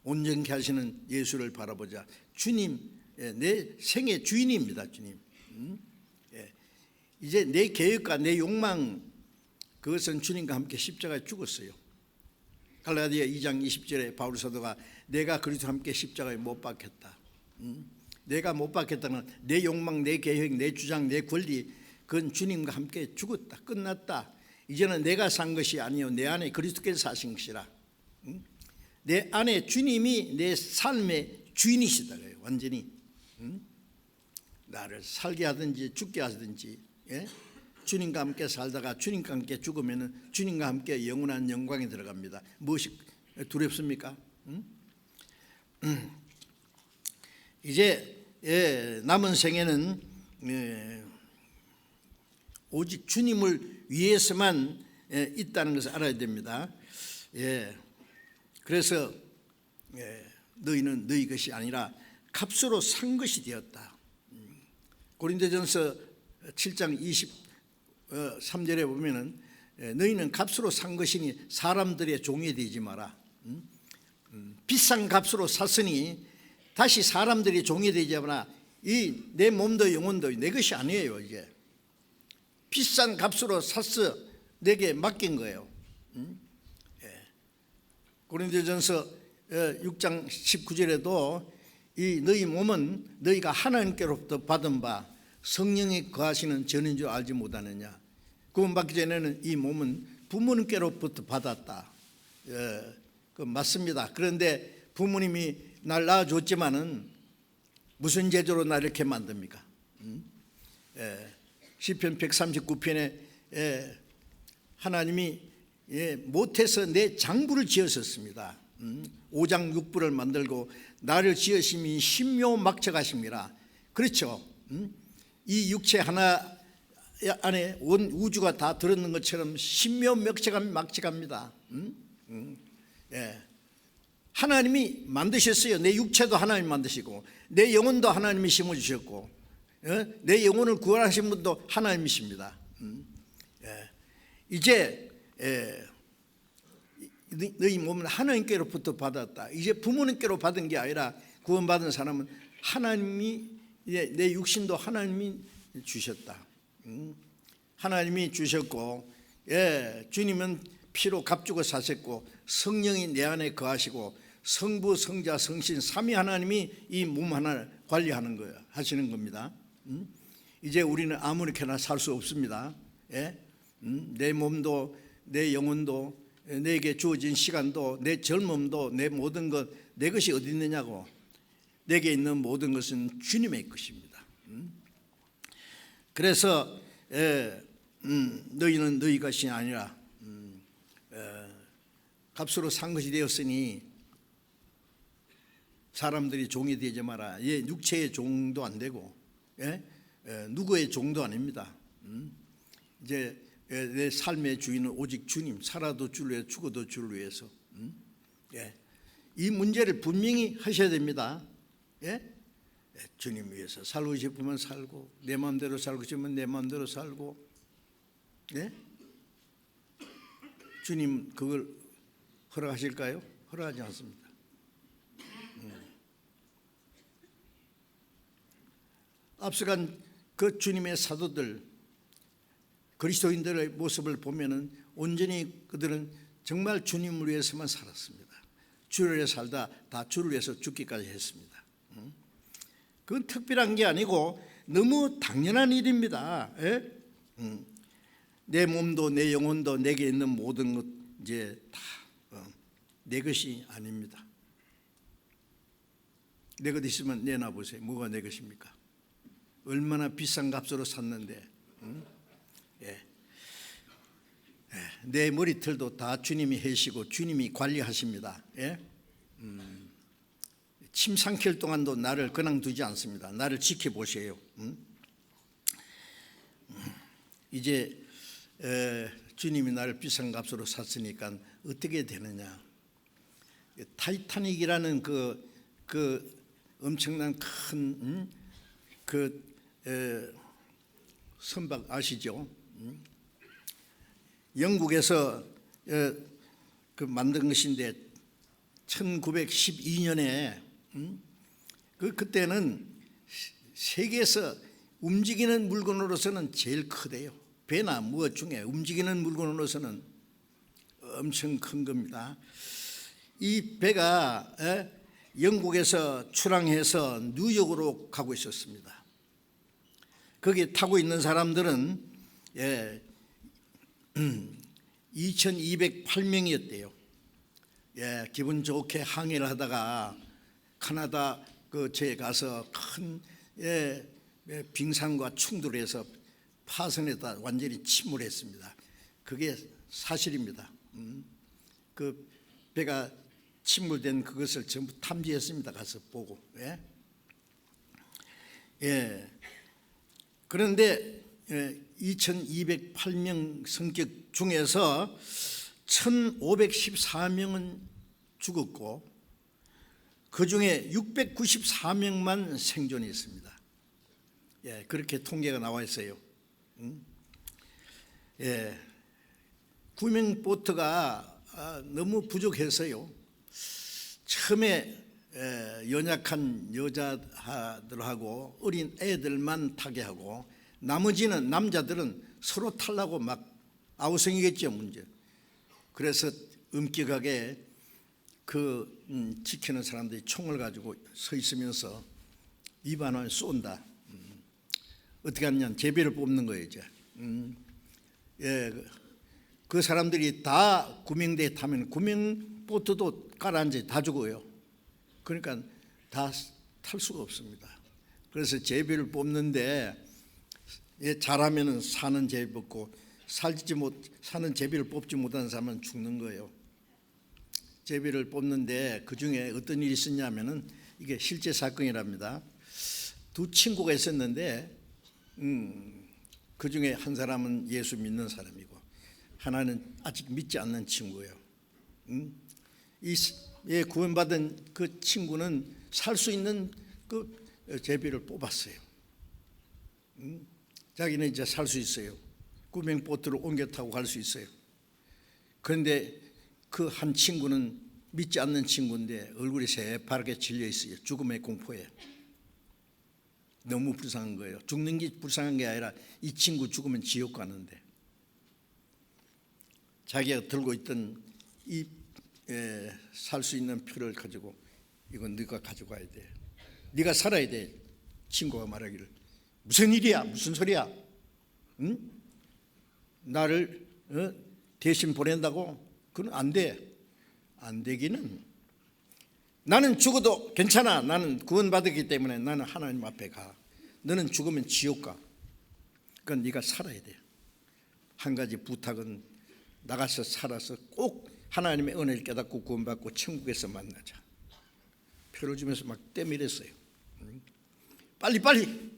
온전케 하시는 예수를 바라보자. 주님, 내 생의 주인입니다. 주님. 이제 내 계획과 내 욕망, 그것은 주님과 함께 십자가에 죽었어요. 갈라디아 2장 20절에 바울 사도가 내가 그리스도와 함께 십자가에 못 박혔다. 내가 못 박혔다는 내 욕망, 내 계획, 내 주장, 내 권리, 그건 주님과 함께 죽었다. 끝났다. 이제는 내가 산 것이 아니요 내 안에 그리스도께서 사신 것이라. 내 안에 주님이 내 삶의 주인이시다. 완전히 나를 살게 하든지 죽게 하든지, 주님과 함께 살다가 주님과 함께 죽으면 주님과 함께 영원한 영광에 들어갑니다. 무엇이 두렵습니까? 이제 남은 생에는 오직 주님을 위해서만 있다는 것을 알아야 됩니다. 그래서 너희는 너희 것이 아니라 값으로 산 것이 되었다. 고린도전서 7장 23절에 보면은 너희는 값으로 산 것이니 사람들의 종이 되지 마라. 비싼 값으로 샀으니 다시 사람들이 종이 되지 마라. 이 내 몸도 영혼도 내 것이 아니에요. 이게 비싼 값으로 샀어. 내게 맡긴 거예요. 고린도전서 6장 19절에도 이 너희 몸은 너희가 하나님께로부터 받은 바 성령이 거하시는 전인 줄 알지 못하느냐. 구원받기 전에는 이 몸은 부모님께로부터 받았다. 그 맞습니다. 그런데 부모님이 날 낳아줬지만은 무슨 제도로 나 이렇게 만듭니까? 시편 139편에 하나님이 못해서 내 장부를 지으셨습니다. 5장 6부를 만들고 나를 지으심이 신묘막측하심이라. 그렇죠. 이 육체 하나 안에 온 우주가 다 들었는 것처럼 신묘막측합니다. 하나님이 만드셨어요. 내 육체도 하나님 만드시고 내 영혼도 하나님이 심어주셨고 내 영혼을 구원하신 분도 하나님이십니다. 이제 너희 몸은 하나님께로부터 받았다. 이제 부모님께로 받은 게 아니라 구원받은 사람은 하나님이, 내 육신도 하나님이 주셨다. 하나님이 주셨고, 주님은 피로 값주고 사셨고 성령이 내 안에 거하시고 성부, 성자, 성신 삼위 하나님이 이 몸 하나를 관리하는 거예요. 하시는 겁니다. 이제 우리는 아무렇게나 살 수 없습니다. 내 몸도 내 영혼도 내게 주어진 시간도 내 젊음도 내 모든 것 내 것이 어디 있느냐고. 내게 있는 모든 것은 주님의 것입니다. 그래서 너희는 너희 것이 아니라 값으로 산 것이 되었으니 사람들이 종이 되지 마라. 육체의 종도 안 되고 누구의 종도 아닙니다. 이제 내 삶의 주인은 오직 주님, 살아도 주를 위해서 죽어도 주를 위해서. 이 문제를 분명히 하셔야 됩니다. 주님 위해서 살고 싶으면 살고, 내 마음대로 살고 싶으면 내 마음대로 살고. 주님 그걸 허락하실까요? 허락하지 않습니다. 앞서간 그 주님의 사도들, 그리스도인들의 모습을 보면은 온전히 그들은 정말 주님을 위해서만 살았습니다. 주를 위해 살다 다 주를 위해서 죽기까지 했습니다. 그건 특별한 게 아니고 너무 당연한 일입니다. 내 몸도 내 영혼도 내게 있는 모든 것 이제 다 내 것이 아닙니다. 내 것 있으면 내놔 보세요. 뭐가 내 것입니까? 얼마나 비싼 값으로 샀는데. 내 머리털도 다 주님이 해시고 주님이 관리하십니다. 침 삼킬 동안도 나를 그냥 두지 않습니다. 나를 지켜보세요. 이제 주님이 나를 비싼 값으로 샀으니까 어떻게 되느냐. 타이타닉이라는 그 엄청난 큰 선박 아시죠? 영국에서 그 만든 것인데 1912년에 그때는 세계에서 움직이는 물건으로서는 제일 크대요. 배나 무엇 중에 움직이는 물건으로서는 엄청 큰 겁니다. 이 배가 영국에서 출항해서 뉴욕으로 가고 있었습니다. 거기 타고 있는 사람들은 2208명이었대요. 기분 좋게 항해를 하다가 캐나다 그제에 가서 큰 빙산과 충돌해서 파선에다 완전히 침몰했습니다. 그게 사실입니다. 그 배가 침몰된 그것을 전부 탐지했습니다. 가서 보고. 그런데 2208명 성격 중에서 1514명은 죽었고 그 중에 694명만 생존했습니다. 그렇게 통계가 나와 있어요. 구명보트가 너무 부족해서요. 처음에 연약한 여자들하고 어린 애들만 타게 하고 나머지는 남자들은 서로 타려고 막 아우성이겠죠 문제. 그래서 엄격하게 지키는 사람들이 총을 가지고 서 있으면서 위반을 쏜다. 어떻게 하냐면 제비를 뽑는 거예요 이제. 그 사람들이 다 구명대에 타면 구명보트도 가라앉아 다 죽어요. 그러니까 다 탈 수가 없습니다. 그래서 제비를 뽑는데 잘하면은 사는 제비 뽑고 사는 제비를 뽑지 못하는 사람은 죽는 거예요. 제비를 뽑는데 그 중에 어떤 일이 있었냐면은 이게 실제 사건이랍니다. 두 친구가 있었는데 그 중에 한 사람은 예수 믿는 사람이고 하나는 아직 믿지 않는 친구예요. 이 구원받은 그 친구는 살 수 있는 그 제비를 뽑았어요. 자기는 이제 살 수 있어요. 구명보트로 옮겨 타고 갈 수 있어요. 그런데 그 한 친구는 믿지 않는 친구인데 얼굴이 새파랗게 질려 있어요. 죽음의 공포에. 너무 불쌍한 거예요. 죽는 게 불쌍한 게 아니라 이 친구 죽으면 지옥 가는데 자기가 들고 있던 이 살 수 있는 표를 가지고 이건 네가 가져가야 돼. 네가 살아야 돼. 친구가 말하기를 무슨 일이야? 무슨 소리야? 응? 나를 대신 보낸다고? 그건 안 돼. 안 되기는 나는 죽어도 괜찮아. 나는 구원받았기 때문에 나는 하나님 앞에 가. 너는 죽으면 지옥 가. 그러니까 네가 살아야 돼. 한 가지 부탁은 나가서 살아서 꼭 하나님의 은혜를 깨닫고 구원받고 천국에서 만나자. 표를 주면서 막 떼밀었어요. 빨리빨리.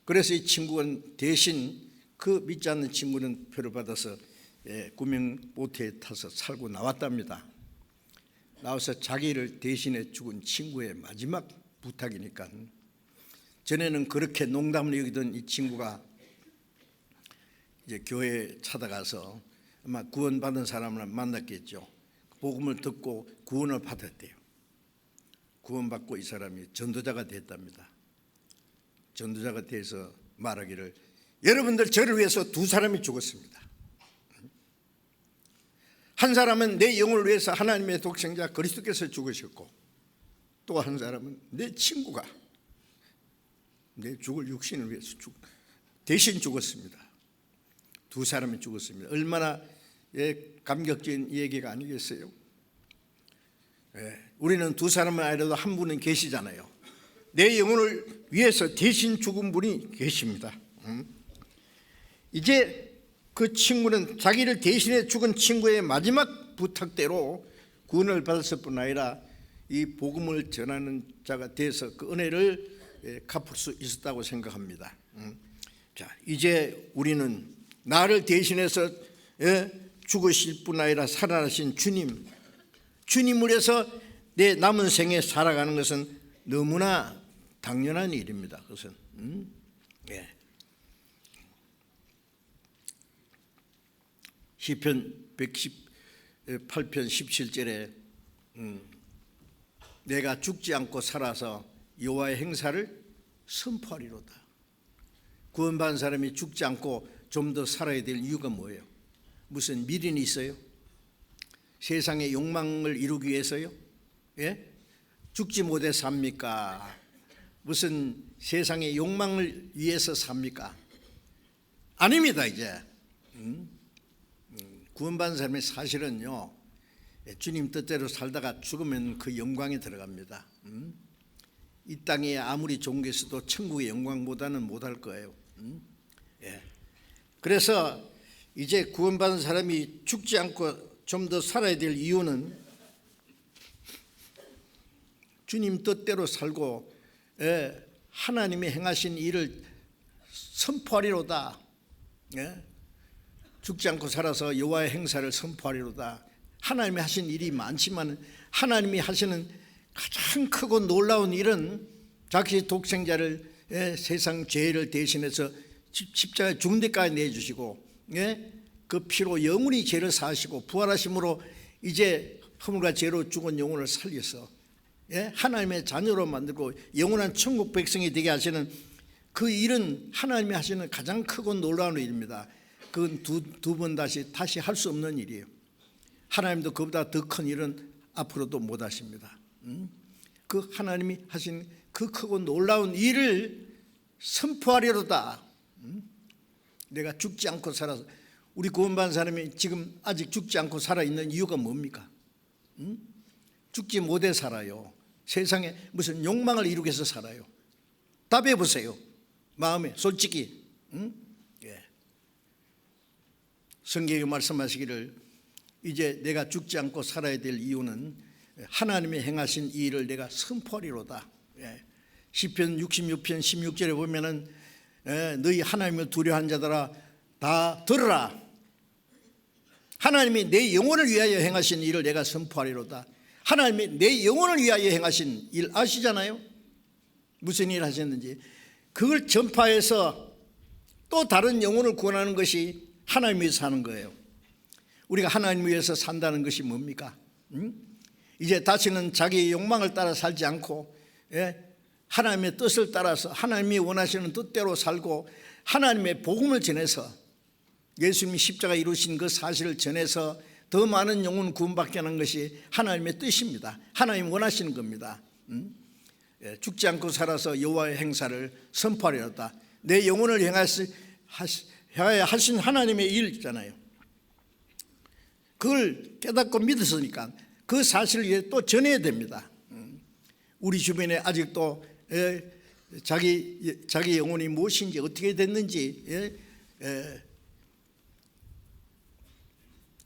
그래서 이 친구는 대신 그 믿지 않는 친구는 표를 받아서 구명보트에 타서 살고 나왔답니다. 나와서 자기를 대신해 죽은 친구의 마지막 부탁이니까. 전에는 그렇게 농담을 여기던 이 친구가 이제 교회에 찾아가서 아마 구원받은 사람을 만났겠죠. 복음을 듣고 구원을 받았대요. 구원받고 이 사람이 전도자가 됐답니다. 전도자가 돼서 말하기를, 여러분들 저를 위해서 두 사람이 죽었습니다. 한 사람은 내 영혼을 위해서 하나님의 독생자 그리스도께서 죽으셨고, 또 한 사람은 내 친구가 내 죽을 육신을 위해서 대신 죽었습니다. 두 사람이 죽었습니다. 얼마나 감격적인 얘기가 아니겠어요? 우리는 두 사람은 아니라도 한 분은 계시잖아요. 내 영혼을 위해서 대신 죽은 분이 계십니다. 이제 그 친구는 자기를 대신해 죽은 친구의 마지막 부탁대로 구원을 받았을 뿐 아니라 이 복음을 전하는 자가 돼서 그 은혜를 갚을 수 있었다고 생각합니다. 자, 이제 우리는 나를 대신해서 죽으실 뿐 아니라 살아나신 주님을 위해서 내 남은 생에 살아가는 것은 너무나 당연한 일입니다. 그것은 시편 118편 17절에 내가 죽지 않고 살아서 여호와의 행사를 선포하리로다. 구원받은 사람이 죽지 않고 좀 더 살아야 될 이유가 뭐예요? 무슨 미련이 있어요? 세상의 욕망을 이루기 위해서요? 죽지 못해 삽니까? 무슨 세상의 욕망을 위해서 삽니까? 아닙니다. 이제 구원받은 사람이 사실은요, 주님 뜻대로 살다가 죽으면 그 영광에 들어갑니다. 이 땅에 아무리 좋은 게 있어도 천국의 영광보다는 못할 거예요. 그래서 이제 구원받은 사람이 죽지 않고 좀 더 살아야 될 이유는 주님 뜻대로 살고 하나님이 행하신 일을 선포하리로다. 죽지 않고 살아서 여호와의 행사를 선포하리로다. 하나님이 하신 일이 많지만 하나님이 하시는 가장 크고 놀라운 일은 자기 독생자를 세상 죄를 대신해서 십자가에 죽은 데까지 내주시고 그 피로 영원히 죄를 사하시고 부활하심으로 이제 허물과 죄로 죽은 영혼을 살려서 하나님의 자녀로 만들고 영원한 천국 백성이 되게 하시는 그 일은 하나님이 하시는 가장 크고 놀라운 일입니다. 그건 두 번 다시 할 수 없는 일이에요. 하나님도 그보다 더 큰 일은 앞으로도 못 하십니다. 그 하나님이 하신 그 크고 놀라운 일을 선포하리로다. 내가 죽지 않고 살아서, 우리 구원받은 사람이 지금 아직 죽지 않고 살아있는 이유가 뭡니까? 죽지 못해 살아요. 세상에 무슨 욕망을 이루기 위해서 살아요. 답해 보세요. 마음에 솔직히. 성경에 말씀하시기를 이제 내가 죽지 않고 살아야 될 이유는 하나님이 행하신 이 일을 내가 선포하리로다. 시편 66편 16절에 보면은 너희 하나님을 두려워하는 자들아 다 들으라. 하나님이 내 영혼을 위하여 행하신 일을 내가 선포하리로다. 하나님이 내 영혼을 위하여 행하신 일 아시잖아요? 무슨 일 하셨는지. 그걸 전파해서 또 다른 영혼을 구원하는 것이 하나님 위해서 사는 거예요. 우리가 하나님 위해서 산다는 것이 뭡니까? 이제 다시는 자기의 욕망을 따라 살지 않고 하나님의 뜻을 따라서 하나님이 원하시는 뜻대로 살고 하나님의 복음을 전해서 예수님이 십자가 이루신 그 사실을 전해서 더 많은 영혼 구원받게 하는 것이 하나님의 뜻입니다. 하나님 원하시는 겁니다. 죽지 않고 살아서 여호와의 행사를 선포하리로다. 내 영혼을 향하여 하신 하나님의 일 있잖아요. 그걸 깨닫고 믿었으니까 그 사실을 또 전해야 됩니다. 우리 주변에 아직도 자기 영혼이 무엇인지 어떻게 됐는지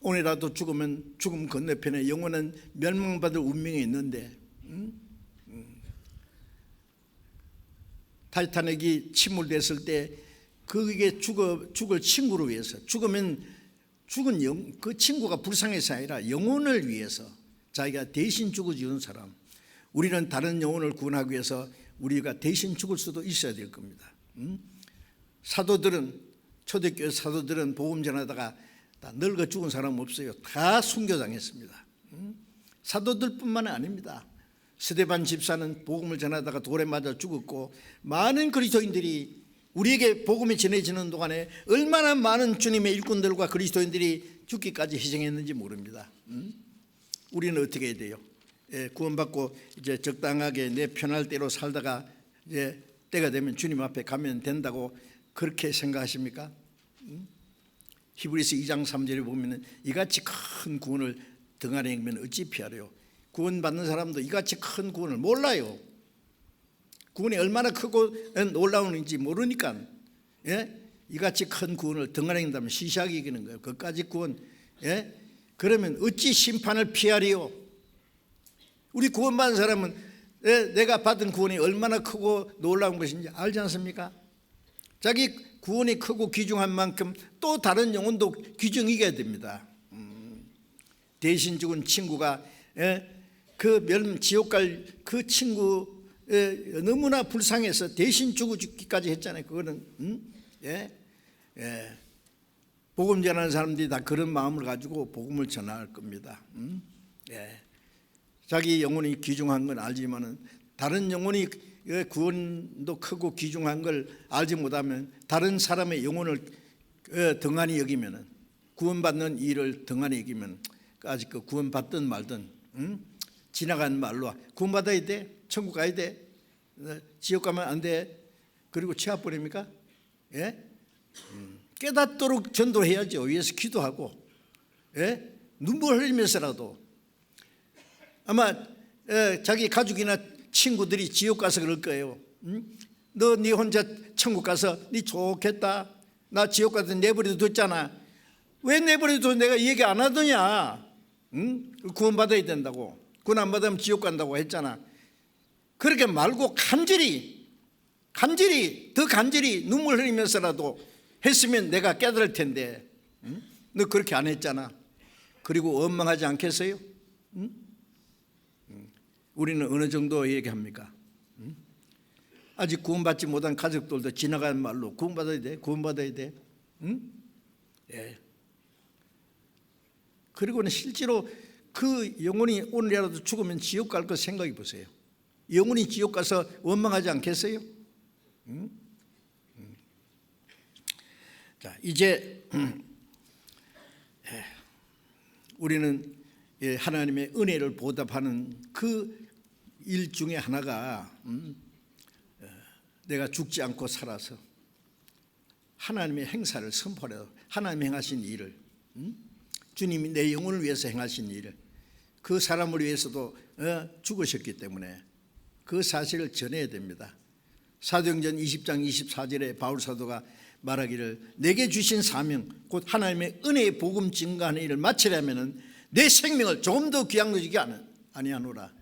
오늘이라도 죽으면 죽음 건너편에 영혼은 멸망받을 운명이 있는데 타이타닉이 침몰됐을 때 그게 죽을 친구를 위해서, 죽은 그 친구가 불쌍해서 아니라 영혼을 위해서 자기가 대신 죽어주는 사람. 우리는 다른 영혼을 구원하기 위해서 우리가 대신 죽을 수도 있어야 될 겁니다. 사도들은, 초대교회 사도들은 복음 전하다가 다 늙어 죽은 사람 없어요. 다 순교당했습니다. 사도들뿐만 아닙니다. 스데반 집사는 복음을 전하다가 돌에 맞아 죽었고, 많은 그리스도인들이 우리에게 복음이 전해지는 동안에 얼마나 많은 주님의 일꾼들과 그리스도인들이 죽기까지 희생했는지 모릅니다. 우리는 어떻게 해야 돼요? 구원받고 이제 적당하게 내 편할 대로 살다가 이제 때가 되면 주님 앞에 가면 된다고 그렇게 생각하십니까? 히브리서 2장 3절에 보면 이같이 큰 구원을 등한히 행면 어찌 피하려요? 구원받는 사람도 이같이 큰 구원을 몰라요. 구원이 얼마나 크고 놀라운지 모르니까, 이같이 큰 구원을 등한히 행다면 시시하게 이기는 거예요. 그까지 구원. 그러면 어찌 심판을 피하리요? 우리 구원받은 사람은 내가 받은 구원이 얼마나 크고 놀라운 것인지 알지 않습니까? 자기 구원이 크고 귀중한 만큼 또 다른 영혼도 귀중이게 됩니다. 대신 죽은 친구가 그 지옥 갈 그 친구 너무나 불쌍해서 대신 죽기까지 했잖아요. 그거는 복음 전하는 사람들이 다 그런 마음을 가지고 복음을 전할 겁니다. 자기 영혼이 귀중한 건 알지만은 다른 영혼이 구원도 크고 귀중한 걸 알지 못하면 다른 사람의 영혼을 등한히 여기면은, 구원받는 일을 등한히 여기면 아직 그 구원받든 말든 지나간 말로 구원받아야 돼, 천국 가야 돼, 지옥 가면 안 돼, 그리고 취업 보냅니까? 깨닫도록 전도해야죠. 위에서 기도하고, 눈물 흘리면서라도. 아마 자기 가족이나 친구들이 지옥 가서 그럴 거예요. 너 네 혼자 천국 가서 네 좋겠다, 나 지옥 가서 내버려 뒀잖아. 왜 내버려 둬? 내가 얘기 안 하더냐? 구원 받아야 된다고, 구원 안 받으면 지옥 간다고 했잖아. 그렇게 말고 더 간절히 눈물 흘리면서라도 했으면 내가 깨달을 텐데, 너 그렇게 안 했잖아. 그리고 원망하지 않겠어요? 우리는 어느 정도 얘기합니까? 아직 구원받지 못한 가족들도 지나가는 말로 구원받아야 돼, 구원받아야 돼. 그리고는 실제로 그 영혼이 오늘이라도 죽으면 지옥 갈 거 생각해 보세요. 영혼이 지옥 가서 원망하지 않겠어요? 자, 이제 우리는 하나님의 은혜를 보답하는 그 일 중에 하나가 내가 죽지 않고 살아서 하나님의 행사를 선포하려, 하나님이 행하신 일을, 주님이 내 영혼을 위해서 행하신 일을, 그 사람을 위해서도 죽으셨기 때문에 그 사실을 전해야 됩니다. 사도행전 20장 24절에 바울 사도가 말하기를, 내게 주신 사명 곧 하나님의 은혜의 복음 증거하는 일을 마치려면 내 생명을 조금 더 귀한 여기지 아니하노라.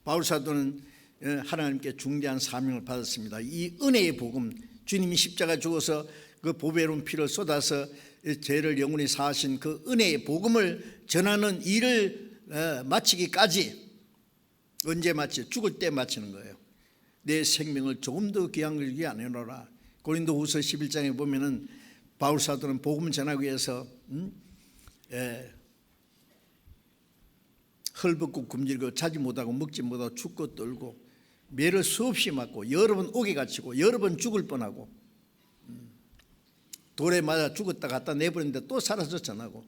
바울 사도는 하나님께 중대한 사명을 받았습니다. 이 은혜의 복음, 주님이 십자가 죽어서 그 보배로운 피를 쏟아서 죄를 영원히 사하신 그 은혜의 복음을 전하는 일을 마치기까지, 언제 마치? 죽을 때 마치는 거예요. 내 생명을 조금 더 귀한 여기지 아니하노라. 고린도후서 11장에 보면은 바울 사도는 복음 전하기 위해서 헐벗고 굶주리고 자지 못하고 먹지 못하고 춥고 떨고 매를 수없이 맞고 여러 번 옥에 갇히고 여러 번 죽을 뻔하고 돌에 맞아 죽었다 갖다 내버렸는데 또 살아서 전하고,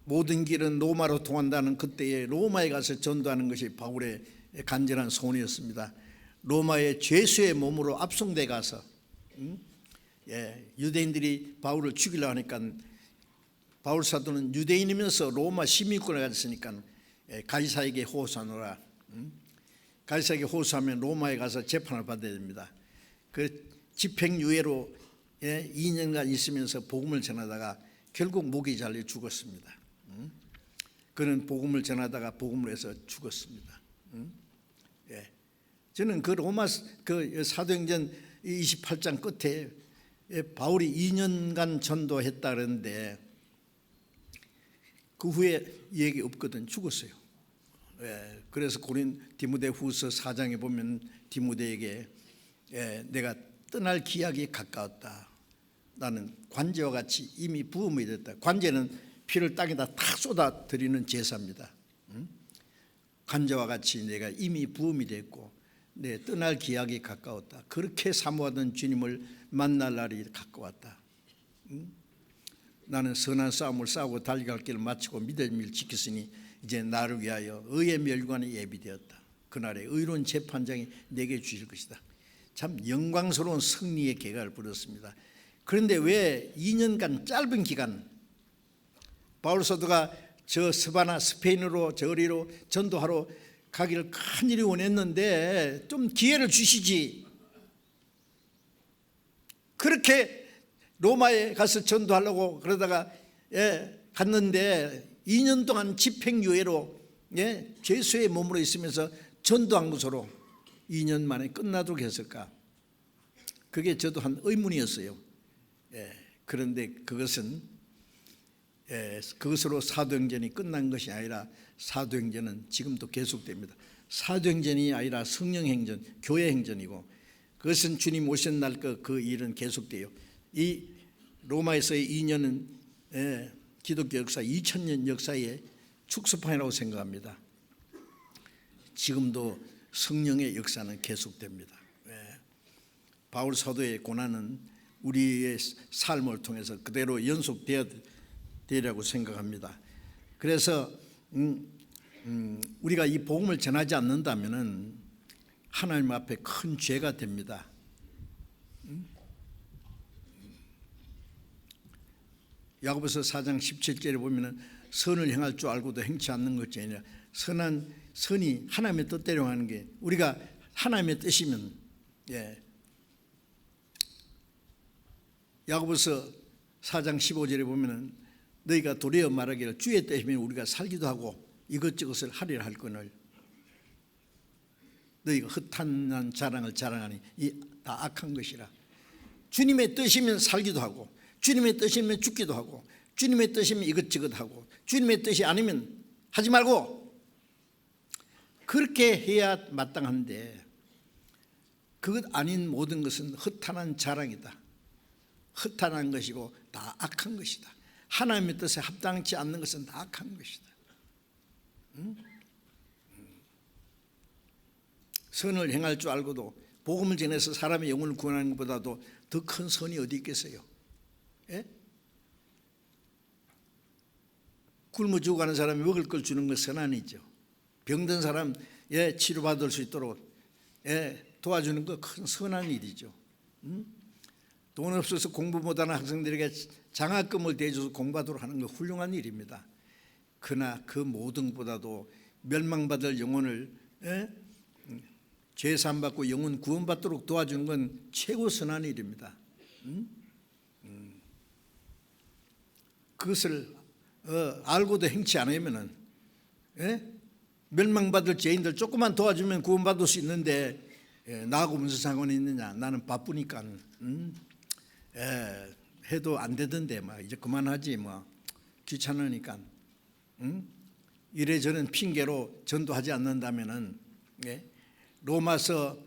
모든 길은 로마로 통한다는 그때에 로마에 가서 전도하는 것이 바울의 간절한 소원이었습니다. 로마의 죄수의 몸으로 압송돼 가서 유대인들이 바울을 죽이려고 하니까 바울 사도는 유대인이면서 로마 시민권을 가졌으니까 가이사에게 호소하노라. 가이사에게 호소하면 로마에 가서 재판을 받아야 됩니다. 그 집행유예로 2년간 있으면서 복음을 전하다가 결국 목이 잘려 죽었습니다. 그는 복음을 전하다가 복음을 해서 죽었습니다. 저는 그 로마 그 사도행전 28장 끝에 바울이 2년간 전도했다 그러는데 그 후에 얘기 없거든. 죽었어요. 그래서 디모데후서 4장에 보면 디모데에게 내가 떠날 기약이 가까웠다. 나는 관제와 같이 이미 부음이 됐다. 관제는 피를 땅에다 탁 쏟아드리는 제사입니다. 관제와 같이 내가 이미 부음이 됐고 내 떠날 기약이 가까웠다. 그렇게 사모하던 주님을 만날 날이 가까웠다. 나는 선한 싸움을 싸우고 달려갈 길을 마치고 믿음을 지켰으니 이제 나를 위하여 의의 멸관이 예비되었다. 그날에 의로운 재판장이 내게 주실 것이다. 참 영광스러운 승리의 계가를 부렸습니다. 그런데 왜 2년간 짧은 기간 바울 사도가 저 스바나 스페인으로 저리로 전도하러 가기를 간절히 원했는데 좀 기회를 주시지. 그렇게 로마에 가서 전도하려고 그러다가 갔는데 2년 동안 집행유예로 죄수의 몸으로 있으면서 전도한 것으로 2년 만에 끝나도록 했을까? 그게 저도 한 의문이었어요. 그런데 그것으로 사도행전이 끝난 것이 아니라 사도행전은 지금도 계속됩니다. 사도행전이 아니라 성령행전, 교회행전이고 그것은 주님 오신 날 그 일은 계속돼요. 이 로마에서의 2년은 기독교 역사 2000년 역사의 축소판이라고 생각합니다. 지금도 성령의 역사는 계속됩니다. 바울 사도의 고난은 우리의 삶을 통해서 그대로 연속되리라고 생각합니다. 그래서 우리가 이 복음을 전하지 않는다면 하나님 앞에 큰 죄가 됩니다. 야고보서 4장 17절에 보면은 선을 행할 줄 알고도 행치 않는 것이 아니라 선이 하나님의 뜻대로 하는 게 우리가 하나님의 뜻이면 야고보서 4장 15절에 보면은 너희가 도리어 말하기를 주의 뜻이면 우리가 살기도 하고 이것저것을 하리라 할거늘 너희가 헛한 자랑을 자랑하니 이 다 악한 것이라. 주님의 뜻이면 살기도 하고 주님의 뜻이면 죽기도 하고 주님의 뜻이면 이것저것 하고 주님의 뜻이 아니면 하지 말고 그렇게 해야 마땅한데 그것 아닌 모든 것은 허탄한 자랑이다. 허탄한 것이고 다 악한 것이다. 하나님의 뜻에 합당치 않는 것은 다 악한 것이다. 선을 행할 줄 알고도 복음을 전해서 사람의 영혼을 구원하는 것보다도 더 큰 선이 어디 있겠어요? 굶어 죽어가는 사람이 먹을 걸 주는 건 선한이죠. 병든 사람 치료받을 수 있도록 도와주는 거 큰 선한 일이죠. 돈 없어서 공부 못하는 학생들에게 장학금을 대줘서 공부하도록 하는 거 훌륭한 일입니다. 그러나 그 모든 것보다도 멸망받을 영혼을 죄 사함받고 영혼 구원받도록 도와주는 건 최고 선한 일입니다. 그것을 알고도 행치 않으면은 멸망받을 죄인들 조금만 도와주면 구원받을 수 있는데 나하고 무슨 상관이 있느냐? 나는 바쁘니까 해도 안 되던데 이제 그만하지 귀찮으니까 이래저래 핑계로 전도하지 않는다면은 로마서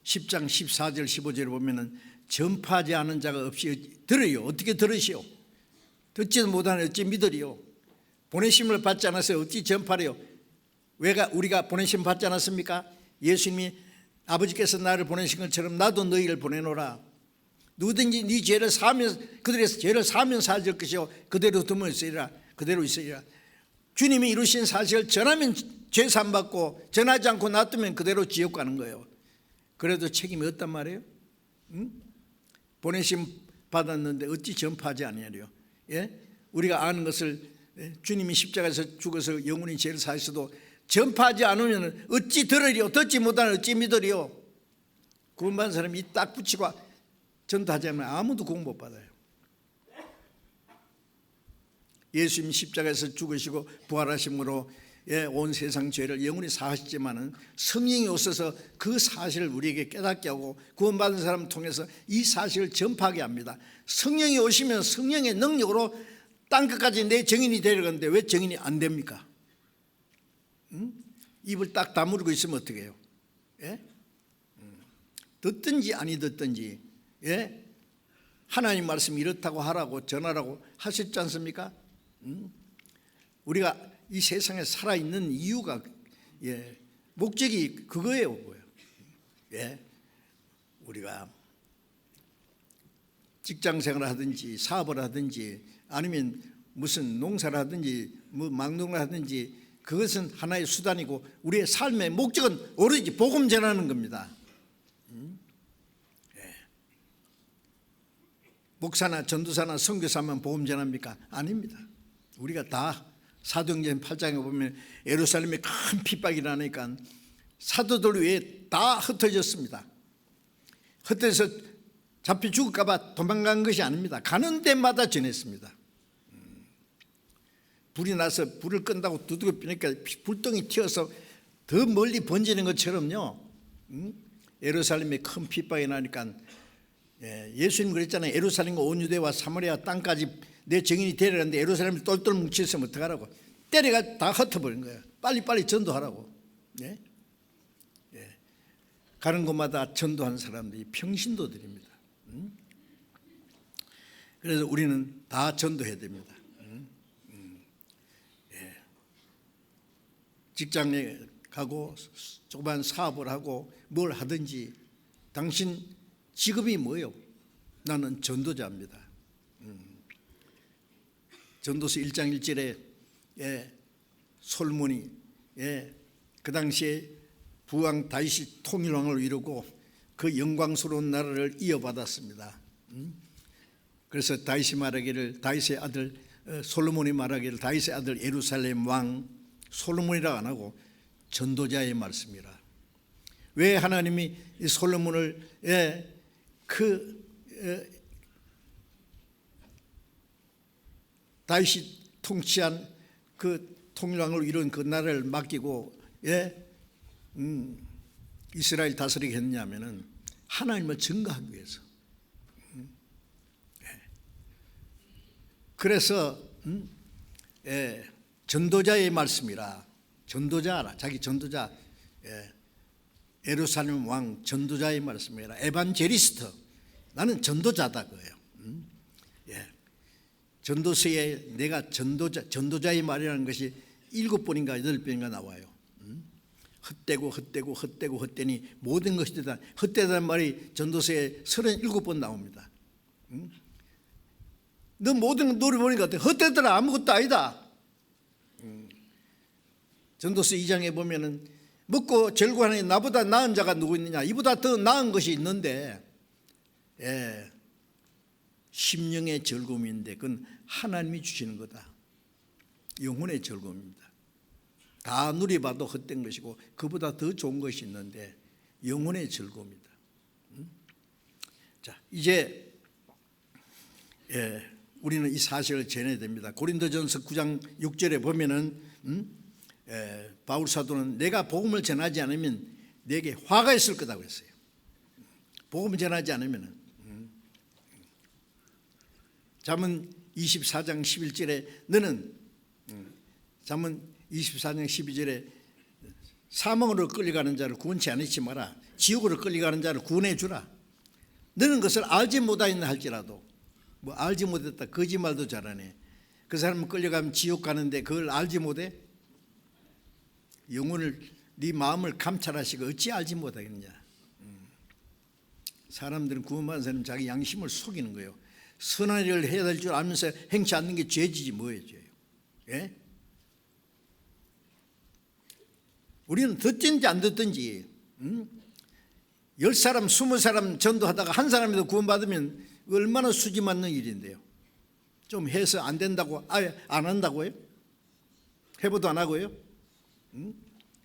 10장 14절 15절을 보면은 전파하지 않은 자가 없이 들어요. 어떻게 들으시오? 듣지도 못하는 어찌 믿으리요? 보내심을 받지 않았어요. 어찌 전파래요? 우리가 보내심 받지 않았습니까? 예수님이 아버지께서 나를 보내신 것처럼 나도 너희를 보내노라. 누구든지 네 죄를 사하면 그들의 죄를 사하면 사해질 것이요 그대로 두면 있으리라. 그대로 있으리라. 주님이 이루신 사실을 전하면 죄 사함 받고 전하지 않고 놔두면 그대로 지옥 가는 거예요. 그래도 책임이 없단 말이에요. 보내심 받았는데 어찌 전파하지 아니하리요? 우리가 아는 것을 주님이 십자가에서 죽어서 영원히 죄를 사하셔도 전파하지 않으면 어찌 들으리요? 듣지 못하는 어찌 믿으리요? 구원받은 사람이 이 딱 붙이고 전도하지 않으면 아무도 구원 못 받아요. 예수님 십자가에서 죽으시고 부활하심으로 온 세상 죄를 영원히 사하시지만은 성령이 오셔서 그 사실을 우리에게 깨닫게 하고 구원받은 사람을 통해서 이 사실을 전파하게 합니다. 성령이 오시면 성령의 능력으로 땅끝까지 내 증인이 되려는데 왜 증인이 안 됩니까? 입을 딱 다물고 있으면 어떻게 해요? 예? 듣든지 아니 듣든지, 예? 하나님 말씀 이렇다고 하라고 전하라고 하셨지 않습니까? 우리가 이 세상에 살아있는 이유가, 예, 목적이 그거예요. 예? 우리가 직장생활을 하든지 사업을 하든지 아니면 무슨 농사를 하든지 뭐 막농을 하든지 그것은 하나의 수단이고 우리의 삶의 목적은 오로지 복음 전하는 겁니다. 예. 목사나 전도사나 선교사만 복음 전합니까? 아닙니다. 우리가 다 사도행전 8장에 보면 예루살렘에 큰 핍박이 나니까 사도들 외에 다 흩어졌습니다. 흩어져서 잡혀 죽을까 봐 도망간 것이 아닙니다. 가는 데마다 전했습니다. 불이 나서 불을 끈다고 두들겨 피니까 불똥이 튀어서 더 멀리 번지는 것처럼요, 예루살렘에 큰 핍박이 나니까, 예수님 그랬잖아요. 예루살렘과 온 유대와 사마리아 땅까지 내 증인이 데려갔는데 예루살렘을 똘똘 뭉치셨으면 어떡하라고. 때려가 다 흩어버린 거예요. 빨리빨리 전도하라고. 예? 예. 가는 곳마다 전도한 사람들이 평신도들입니다. 그래서 우리는 다 전도해야 됩니다. 예. 직장에 가고 조그만 사업을 하고 뭘 하든지 당신 직업이 뭐예요? 나는 전도자입니다. 전도서 1장 1절에, 예, 솔몬이, 예, 그 당시에 부왕 다윗이 통일왕을 이루고 그 영광스러운 나라를 이어받았습니다. 그래서 다윗이 말하기를, 다윗의 아들 솔로몬이 말하기를 다윗의 아들 예루살렘 왕 솔로몬이라 안 하고 전도자의 말씀이라. 왜 하나님이 이 솔로몬을, 예, 다윗이 통치한 그 통일왕을 이룬 그 나라를 맡기고, 예, 이스라엘 다스리게 했냐면은 하나님을 증거하기 위해서. 예. 그래서 예, 전도자의 말씀이라. 전도자라, 자기 전도자, 예, 예루살렘 왕 전도자의 말씀이라. 에반제리스트, 나는 전도자다 그거예요. 예. 전도서에 내가 전도자의 말이라는 것이 7번인가 8번인가 나와요. 헛되고 모든 것이 되다. 헛되다는 말이 전도서에 37번 나옵니다. 너 모든 걸 노려보니까 헛되더라, 아무것도 아니다. 전도서 2장에 보면은 먹고 절구하니 나보다 나은 자가 누구 있느냐, 이보다 더 나은 것이 있는데, 예, 심령의 즐거움인데 그건 하나님이 주시는 거다. 영혼의 즐거움입니다. 다 누려봐도 헛된 것이고 그보다 더 좋은 것이 있는데 영혼의 즐거움이다. 자, 이제, 예, 우리는 이 사실을 전해야 됩니다. 고린도전서 9장 6절에 보면은 바울 사도는 내가 복음을 전하지 않으면 내게 화가 있을 거다 그랬어요. 복음을 전하지 않으면은. 잠언 24장 11절에 너는, 잠언 24장 12절에 사망으로 끌려가는 자를 구원치 않지 마라. 지옥으로 끌려가는 자를 구원해 주라. 너는 그것을 알지 못하였나 할지라도, 뭐 알지 못했다 거짓말도 잘하네. 그 사람은 끌려가면 지옥 가는데 그걸 알지 못해? 영혼을, 네 마음을 감찰하시고 어찌 알지 못하겠냐. 사람들은 구원받은 사람은 자기 양심을 속이는 거예요. 선한 일을 해야 될 줄 알면서 행치 않는 게 죄지지 뭐예요, 죄예요. 예? 우리는 듣든지 안 듣든지 10사람 20사람 전도하다가 한 사람이라도 구원받으면 얼마나 수지 맞는 일인데요. 좀 해서 안 된다고 아예 안 한다고요? 해보도 안 하고요?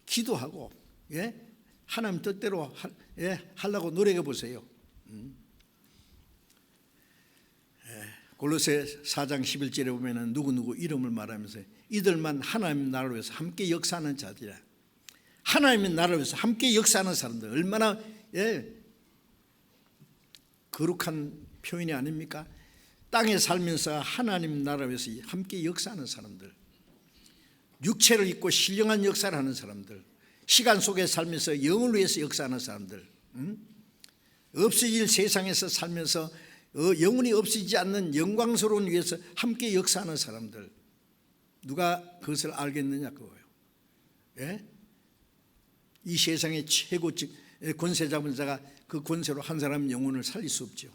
기도하고, 예? 하나님 뜻대로 하려고 노력해 보세요. 골로새 4장 11절에 보면은 누구누구 이름을 말하면서 이들만 하나님 나라를 위해서 함께 역사하는 자들이라. 하나님의 나라를 위해서 함께 역사하는 사람들, 얼마나 거룩한 표현이 아닙니까? 땅에 살면서 하나님 나라를 위해서 함께 역사하는 사람들, 육체를 입고 신령한 역사를 하는 사람들, 시간 속에 살면서 영을 위해서 역사하는 사람들, 없어질 세상에서 살면서 영원히 없어지지 않는 영광스러운 위해서 함께 역사하는 사람들, 누가 그것을 알겠느냐 그거예요. 예? 이 세상의 최고 권세 잡은 자가 그 권세로 한 사람 영혼을 살릴 수 없죠.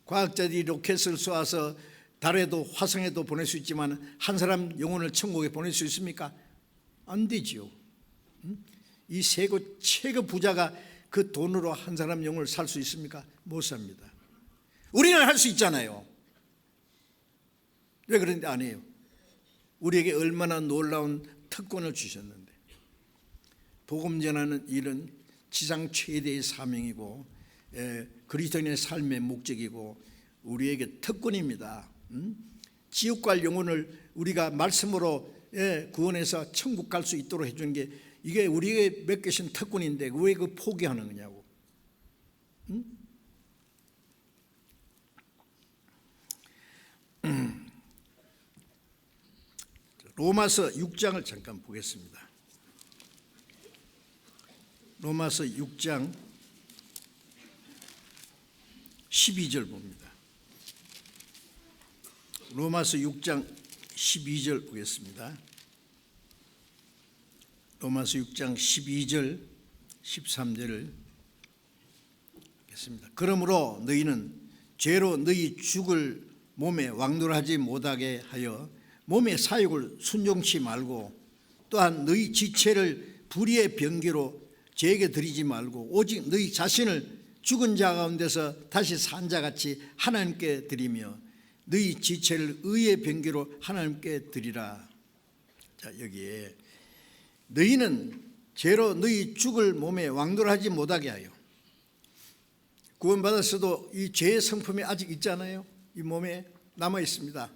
과학자들이 로켓을 쏘아서 달에도 화성에도 보낼 수 있지만 한 사람 영혼을 천국에 보낼 수 있습니까? 안 되지요. 이 최고 부자가 그 돈으로 한 사람 영혼을 살 수 있습니까? 못 삽니다. 우리는 할 수 있잖아요. 왜 그런데 안 해요? 우리에게 얼마나 놀라운 특권을 주셨는데. 복음 전하는 일은 지상 최대의 사명이고 그리스도인의 삶의 목적이고 우리에게 특권입니다. 지옥 갈 영혼을 우리가 말씀으로 구원해서 천국 갈 수 있도록 해주는 게 이게 우리에게 맡기신 특권인데 왜 그 포기하는 거냐고. 로마서 6장을 잠깐 보겠습니다. 로마서 6장 12절 봅니다. 로마서 6장 12절 보겠습니다. 로마서 6장 12절 13절을 보겠습니다. 그러므로 너희는 죄로 너희 죽을 몸에 왕노하지 못하게 하여 몸의 사욕을 순종치 말고 또한 너희 지체를 불의의 병기로 죄에게 드리지 말고 오직 너희 자신을 죽은 자 가운데서 다시 산 자같이 하나님께 드리며 너희 지체를 의의 병기로 하나님께 드리라. 자, 여기에 너희는 죄로 너희 죽을 몸에 왕노하지 못하게 하여. 구원받았어도 이 죄의 성품이 아직 있잖아요. 이 몸에 남아 있습니다.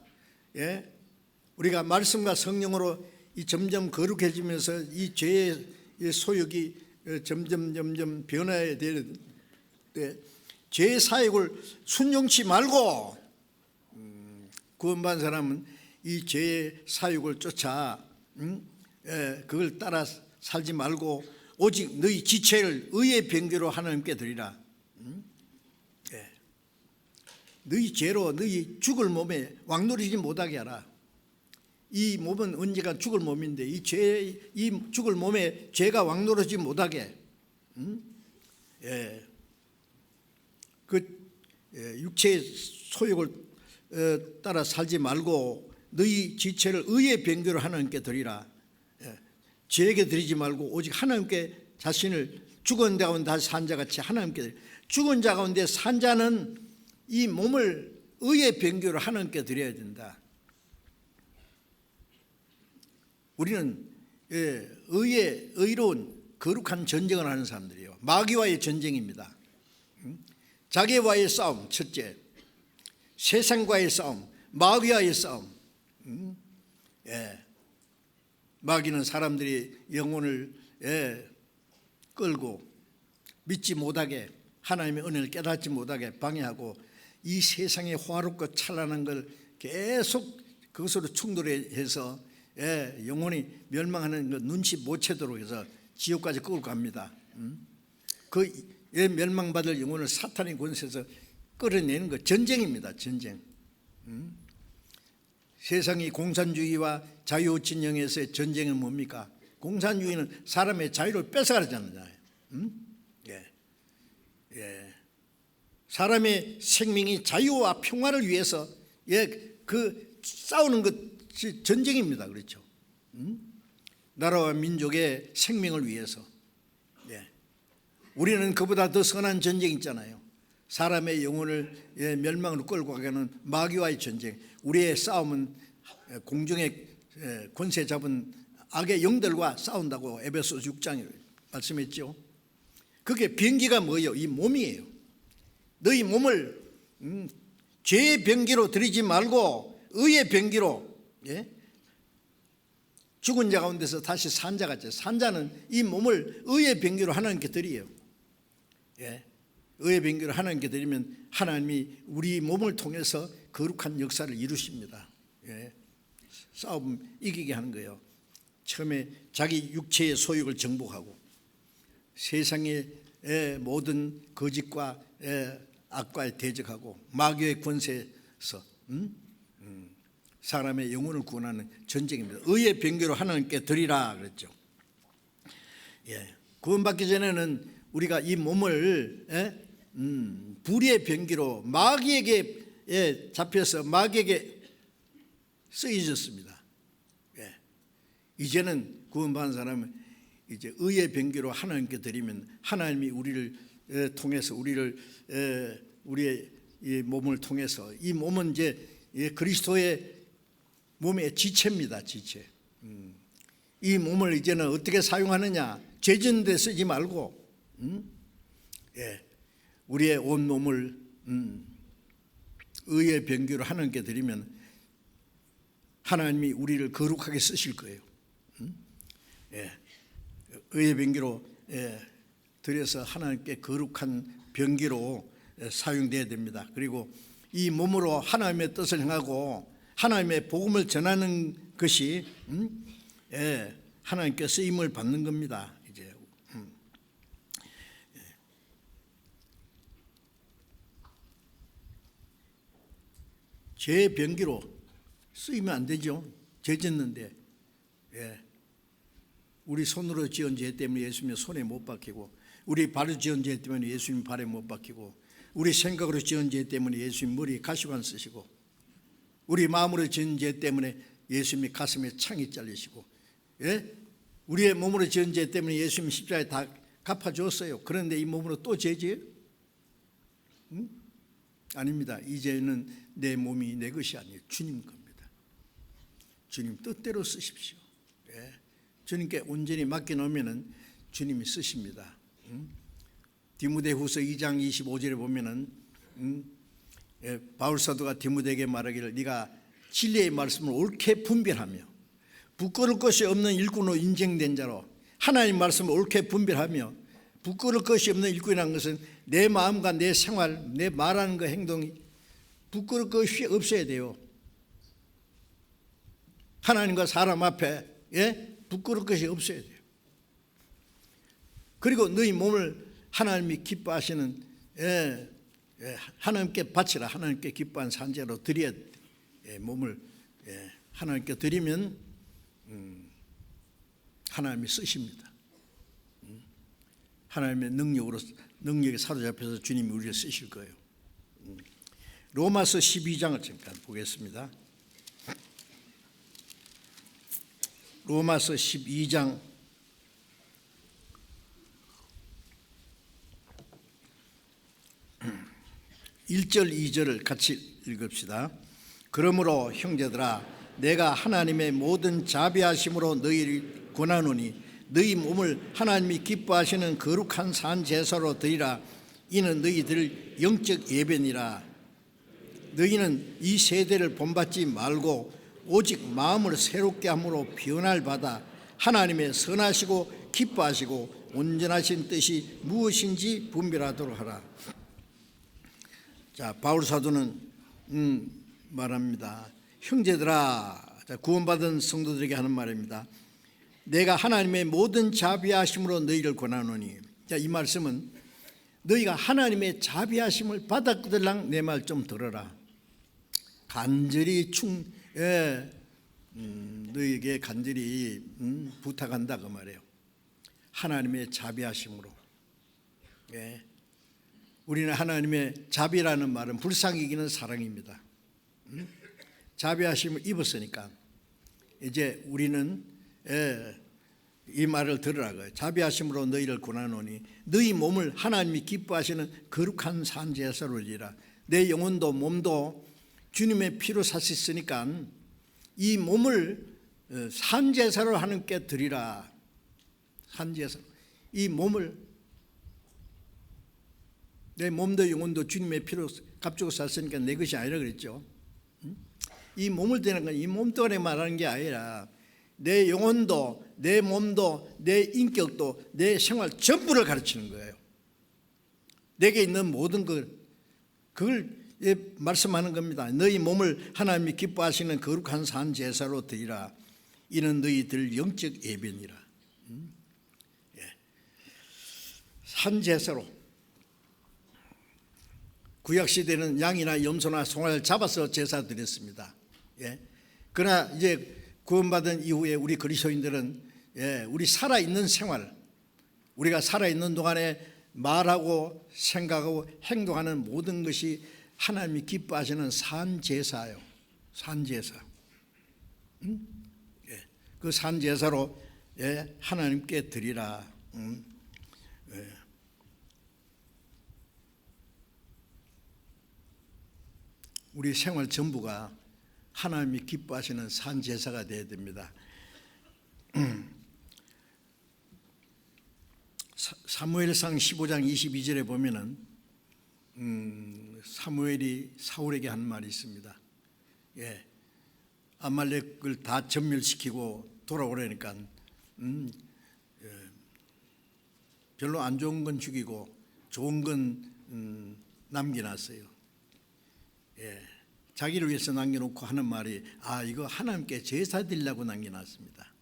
예? 우리가 말씀과 성령으로 이 점점 거룩해지면서 이 죄의 소욕이 점점 변화해야 되는데 죄의 사욕을 순종치 말고 구원받은 사람은 이 죄의 사욕을 쫓아 그걸 따라 살지 말고 오직 너희 지체를 의의 병기로 하나님께 드리라. 너희 죄로 너희 죽을 몸에 왕노리지 못하게 하라. 이 몸은 언제가 죽을 몸인데 이 죽을 몸에 죄가 왕노리지 못하게 육체의 소욕을 따라 살지 말고 너희 지체를 의의 병기로 하나님께 드리라. 죄에게 드리지 말고 오직 하나님께 자신을 죽은 자 가운데 다시 산 자같이 하나님께 드리라. 죽은 자 가운데 산 자는 이 몸을 의의 병기로 하나님께 드려야 된다. 우리는 의로운 거룩한 전쟁을 하는 사람들이에요. 마귀와의 전쟁입니다. 자기와의 싸움 첫째, 세상과의 싸움, 마귀와의 싸움. 마귀는 사람들이 영혼을 끌고 믿지 못하게 하나님의 은혜를 깨닫지 못하게 방해하고 이 세상의 화롭고 찬란한 걸 계속 그것으로 충돌해서 영혼이 멸망하는 그 눈치 못 채도록 해서 지옥까지 끌고 갑니다. 그 멸망받을 영혼을 사탄의 권세에서 끌어내는 거 전쟁입니다. 전쟁. 세상이 공산주의와 자유진영에서의 전쟁은 뭡니까? 공산주의는 사람의 자유를 뺏어가잖아요. 사람의 생명이 자유와 평화를 위해서 그 싸우는 것이 전쟁입니다. 그렇죠? 나라와 민족의 생명을 위해서. 우리는 그보다 더 선한 전쟁이 있잖아요. 사람의 영혼을 멸망으로 끌고 가는 마귀와의 전쟁. 우리의 싸움은 공중의 권세 잡은 악의 영들과 싸운다고 에베소서 6장에 말씀했죠. 그게 병기가 뭐예요? 이 몸이에요. 너희 몸을 죄의 병기로 드리지 말고 의의 병기로, 예? 죽은 자 가운데서 다시 산 자 같죠. 산 자는 이 몸을 의의 병기로 하나님께 드려요. 예? 의의 병기로 하나님께 드리면 하나님이 우리 몸을 통해서 거룩한 역사를 이루십니다. 예? 싸움 이기게 하는 거예요. 처음에 자기 육체의 소욕을 정복하고 세상의 모든 거짓과 악과에 대적하고 마귀의 권세에서 사람의 영혼을 구원하는 전쟁입니다. 의의 병기로 하나님께 드리라 그랬죠. 예. 구원받기 전에는 우리가 이 몸을 불의의 병기로 마귀에게 잡혀서 마귀에게 쓰여졌습니다. 예. 이제는 구원받은 사람은 이제 의의 병기로 하나님께 드리면 하나님이 우리를 통해서 우리의 이 몸을 통해서 이 몸은 이제 그리스도의 몸의 지체입니다. 지체. 이 몸을 이제는 어떻게 사용하느냐? 죄짓는 데 쓰지 말고 예. 우리의 온 몸을 의의 병기로 하나님께 드리면 하나님이 우리를 거룩하게 쓰실 거예요. 예. 의의 병기로 드려서 하나님께 거룩한 병기로 사용돼야 됩니다. 그리고 이 몸으로 하나님의 뜻을 행하고 하나님의 복음을 전하는 것이 하나님께 쓰임을 받는 겁니다. 이제 죄의 병기로 쓰이면 안 되죠. 죄 짓는데 우리 손으로 지은 죄 때문에 예수님 손에 못 박히고, 우리 발로 지은 죄 때문에 예수님 발에 못 박히고, 우리 생각으로 지은 죄 때문에 예수님 머리에 가시관 쓰시고, 우리 마음으로 지은 죄 때문에 예수님이 가슴에 창이 잘리시고, 우리의 몸으로 지은 죄 때문에 예수님 십자가에 다 갚아주었어요. 그런데 이 몸으로 또 죄지어요? 아닙니다. 이제는 내 몸이 내 것이 아니에요. 주님 겁니다. 주님 뜻대로 쓰십시오. 주님께 온전히 맡겨놓으면 주님이 쓰십니다. 디모데후서 2장 25절에 보면은 바울 사도가 디모데에게 말하기를 네가 진리의 말씀을 옳게 분별하며 부끄러울 것이 없는 일꾼으로 인정된 자로, 하나님 말씀을 옳게 분별하며 부끄러울 것이 없는 일꾼이라는 것은 내 마음과 내 생활, 내 말하는 그 행동이 부끄러울 것이 없어야 돼요. 하나님과 사람 앞에 부끄러울 것이 없어야 돼요. 그리고 너희 몸을 하나님이 기뻐하시는 하나님께 바치라. 하나님께 기뻐한 산재로 드려야 돼. 몸을 하나님께 드리면 하나님이 쓰십니다. 하나님의 능력에 사로잡혀서 주님이 우리를 쓰실 거예요. 로마서 12장을 잠깐 보겠습니다. 로마서 12장 1절 2절을 같이 읽읍시다. 그러므로 형제들아 내가 하나님의 모든 자비하심으로 너희를 권하노니 너희 몸을 하나님이 기뻐하시는 거룩한 산 제사로 드리라. 이는 너희들 영적 예배니라. 너희는 이 세대를 본받지 말고 오직 마음을 새롭게 함으로 변화를 받아 하나님의 선하시고 기뻐하시고 온전하신 뜻이 무엇인지 분별하도록 하라. 자, 바울 사도는 말합니다. 형제들아, 구원받은 성도들에게 하는 말입니다. 내가 하나님의 모든 자비하심으로 너희를 권하노니. 자, 이 말씀은 너희가 하나님의 자비하심을 받았거들랑 내 말 좀 들어라. 간절히 너희에게 간절히 부탁한다 그 말이에요. 하나님의 자비하심으로. 우리는 하나님의 자비라는 말은 불쌍히 여기는 사랑입니다. 자비하심을 입었으니까 이제 우리는 이 말을 들으라고요. 자비하심으로 너희를 권하노니 너희 몸을 하나님이 기뻐하시는 거룩한 산 제사로 드리라. 내 영혼도 몸도 주님의 피로 샀으니까 이 몸을 산 제사로 하나님께 드리라. 산 제사. 이 몸을 내 몸도 영혼도 주님의 피로 값주고 샀으니까 내 것이 아니라 그랬죠. 이 몸을 드는 건 이 몸뚱아리 말하는 게 아니라 내 영혼도 내 몸도 내 인격도 내 생활 전부를 가르치는 거예요. 내게 있는 모든 그걸 말씀하는 겁니다. 너희 몸을 하나님이 기뻐하시는 거룩한 산 제사로 드리라. 이는 너희들 영적 예배니라. 산 제사로 구약 시대는 양이나 염소나 송아지를 잡아서 제사 드렸습니다. 그러나 이제 구원받은 이후에 우리 그리스도인들은 우리 살아있는 생활, 우리가 살아있는 동안에 말하고 생각하고 행동하는 모든 것이 하나님이 기뻐하시는 산제사예요. 산제사. 그 산제사로 하나님께 드리라. 우리 생활 전부가 하나님이 기뻐하시는 산제사가 되어야 됩니다. 사무엘상 15장 22절에 보면은 사무엘이 사울에게 한 말이 있습니다. 아말렉을 다 전멸시키고 돌아오려니까 별로 안 좋은 건 죽이고 좋은 건 남겨놨어요. 자기를 위해서 남겨놓고 하는 말이 이거 하나님께 제사 드리려고 남겨놨습니다.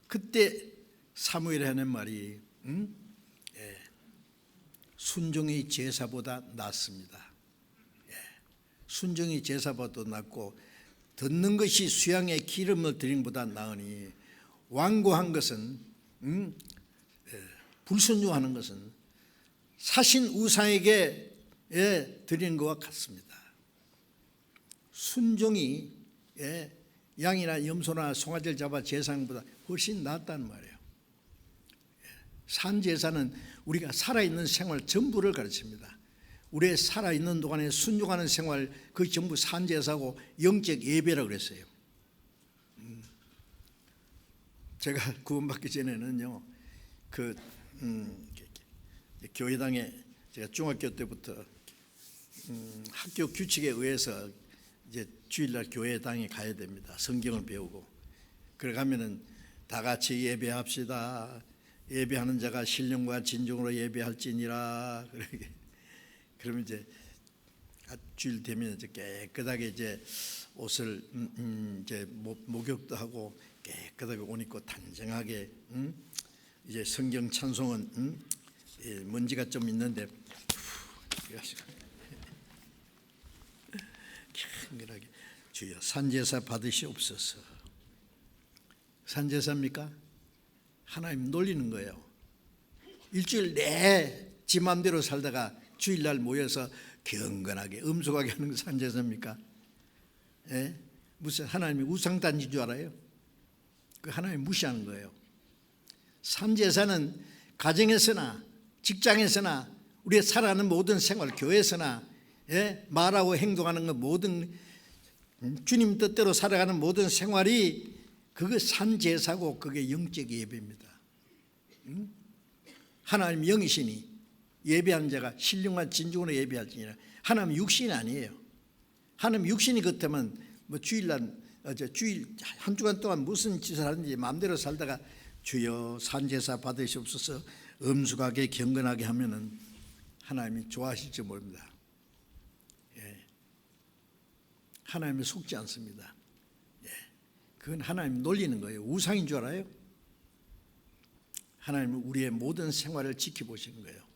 그때 사무엘이 하는 말이 순종이 제사보다 낫습니다. 순종이 제사보다 낫고 듣는 것이 수양의 기름을 드린 것보다 나으니 완고한 것은 불순종하는 것은 사신 우상에게 드리는 것과 같습니다. 순종이 양이나 염소나 송아지를 잡아 제사보다 훨씬 낫다는 말이에요. 산제사는 우리가 살아있는 생활 전부를 가르칩니다. 우리의 살아있는 동안에 순종하는 생활 그 전부 산제사고 영적 예배라고 그랬어요. 제가 구원받기 전에는요, 교회당에 제가 중학교 때부터 학교 규칙에 의해서 이제 주일날 교회당에 가야 됩니다. 성경을 배우고. 그래 가면은 다 같이 예배합시다. 예배하는 자가 신령과 진정으로 예배할지니라. 그러면 이제 주일 되면 이제 깨끗하게 이제 옷을 이제 목욕도 하고 깨끗하게 옷 입고 단정하게 이제 성경 찬송은 먼지가 좀 있는데 강렬하게 주여 산제사 받으시옵소서. 산제사입니까? 하나님 놀리는 거예요. 일주일 내 지 맘대로 살다가 주일날 모여서 경건하게 음숙하게 하는 거 산제사입니까? 무슨 하나님이 우상단지인 줄 알아요? 그 하나님 무시하는 거예요. 산제사는 가정에서나 직장에서나 우리가 살아가는 모든 생활, 교회에서나 말하고 행동하는 것 모든 주님 뜻대로 살아가는 모든 생활이 그게 산제사고 그게 영적 예배입니다. 하나님 영이시니 예배하는 자가 신령한 진중으로 예배할지니라. 하나님 육신이 아니에요. 하나님 육신이 그렇다면 뭐 주일날 주일 한 주간 동안 무슨 짓을 하는지 마음대로 살다가 주여 산제사 받으시옵소서 엄숙하게 경건하게 하면은 하나님이 좋아하실지 모릅니다. 하나님이 속지 않습니다. 그건 하나님 놀리는 거예요. 우상인 줄 알아요? 하나님은 우리의 모든 생활을 지켜보시는 거예요.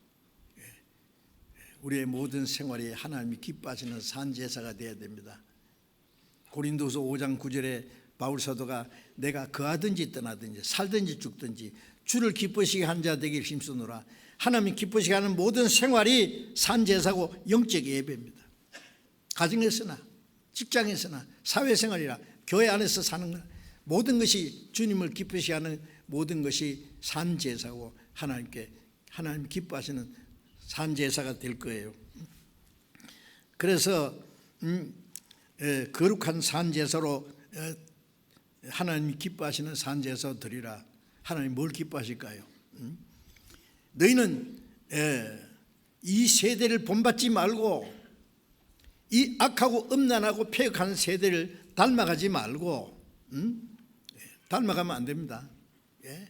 우리의 모든 생활이 하나님이 기뻐하시는 산제사가 되어야 됩니다. 고린도서 5장 9절에 바울 사도가 내가 거하든지 떠나든지 살든지 죽든지 주를 기쁘시게 한 자 되기를 힘쓰노라. 하나님이 기쁘시게 하는 모든 생활이 산제사고 영적 예배입니다. 가정에서나 직장에서나 사회생활이나 교회 안에서 사는 것 모든 것이 주님을 기쁘시게 하는 모든 것이 산제사고 하나님 기뻐하시는 산제사가 될 거예요. 그래서 거룩한 산제사로 하나님이 기뻐하시는 산제사 드리라. 하나님 뭘 기뻐하실까요? 너희는 이 세대를 본받지 말고 이 악하고 음란하고 폐역하는 세대를 닮아가지 말고 닮아가면 안 됩니다. 예?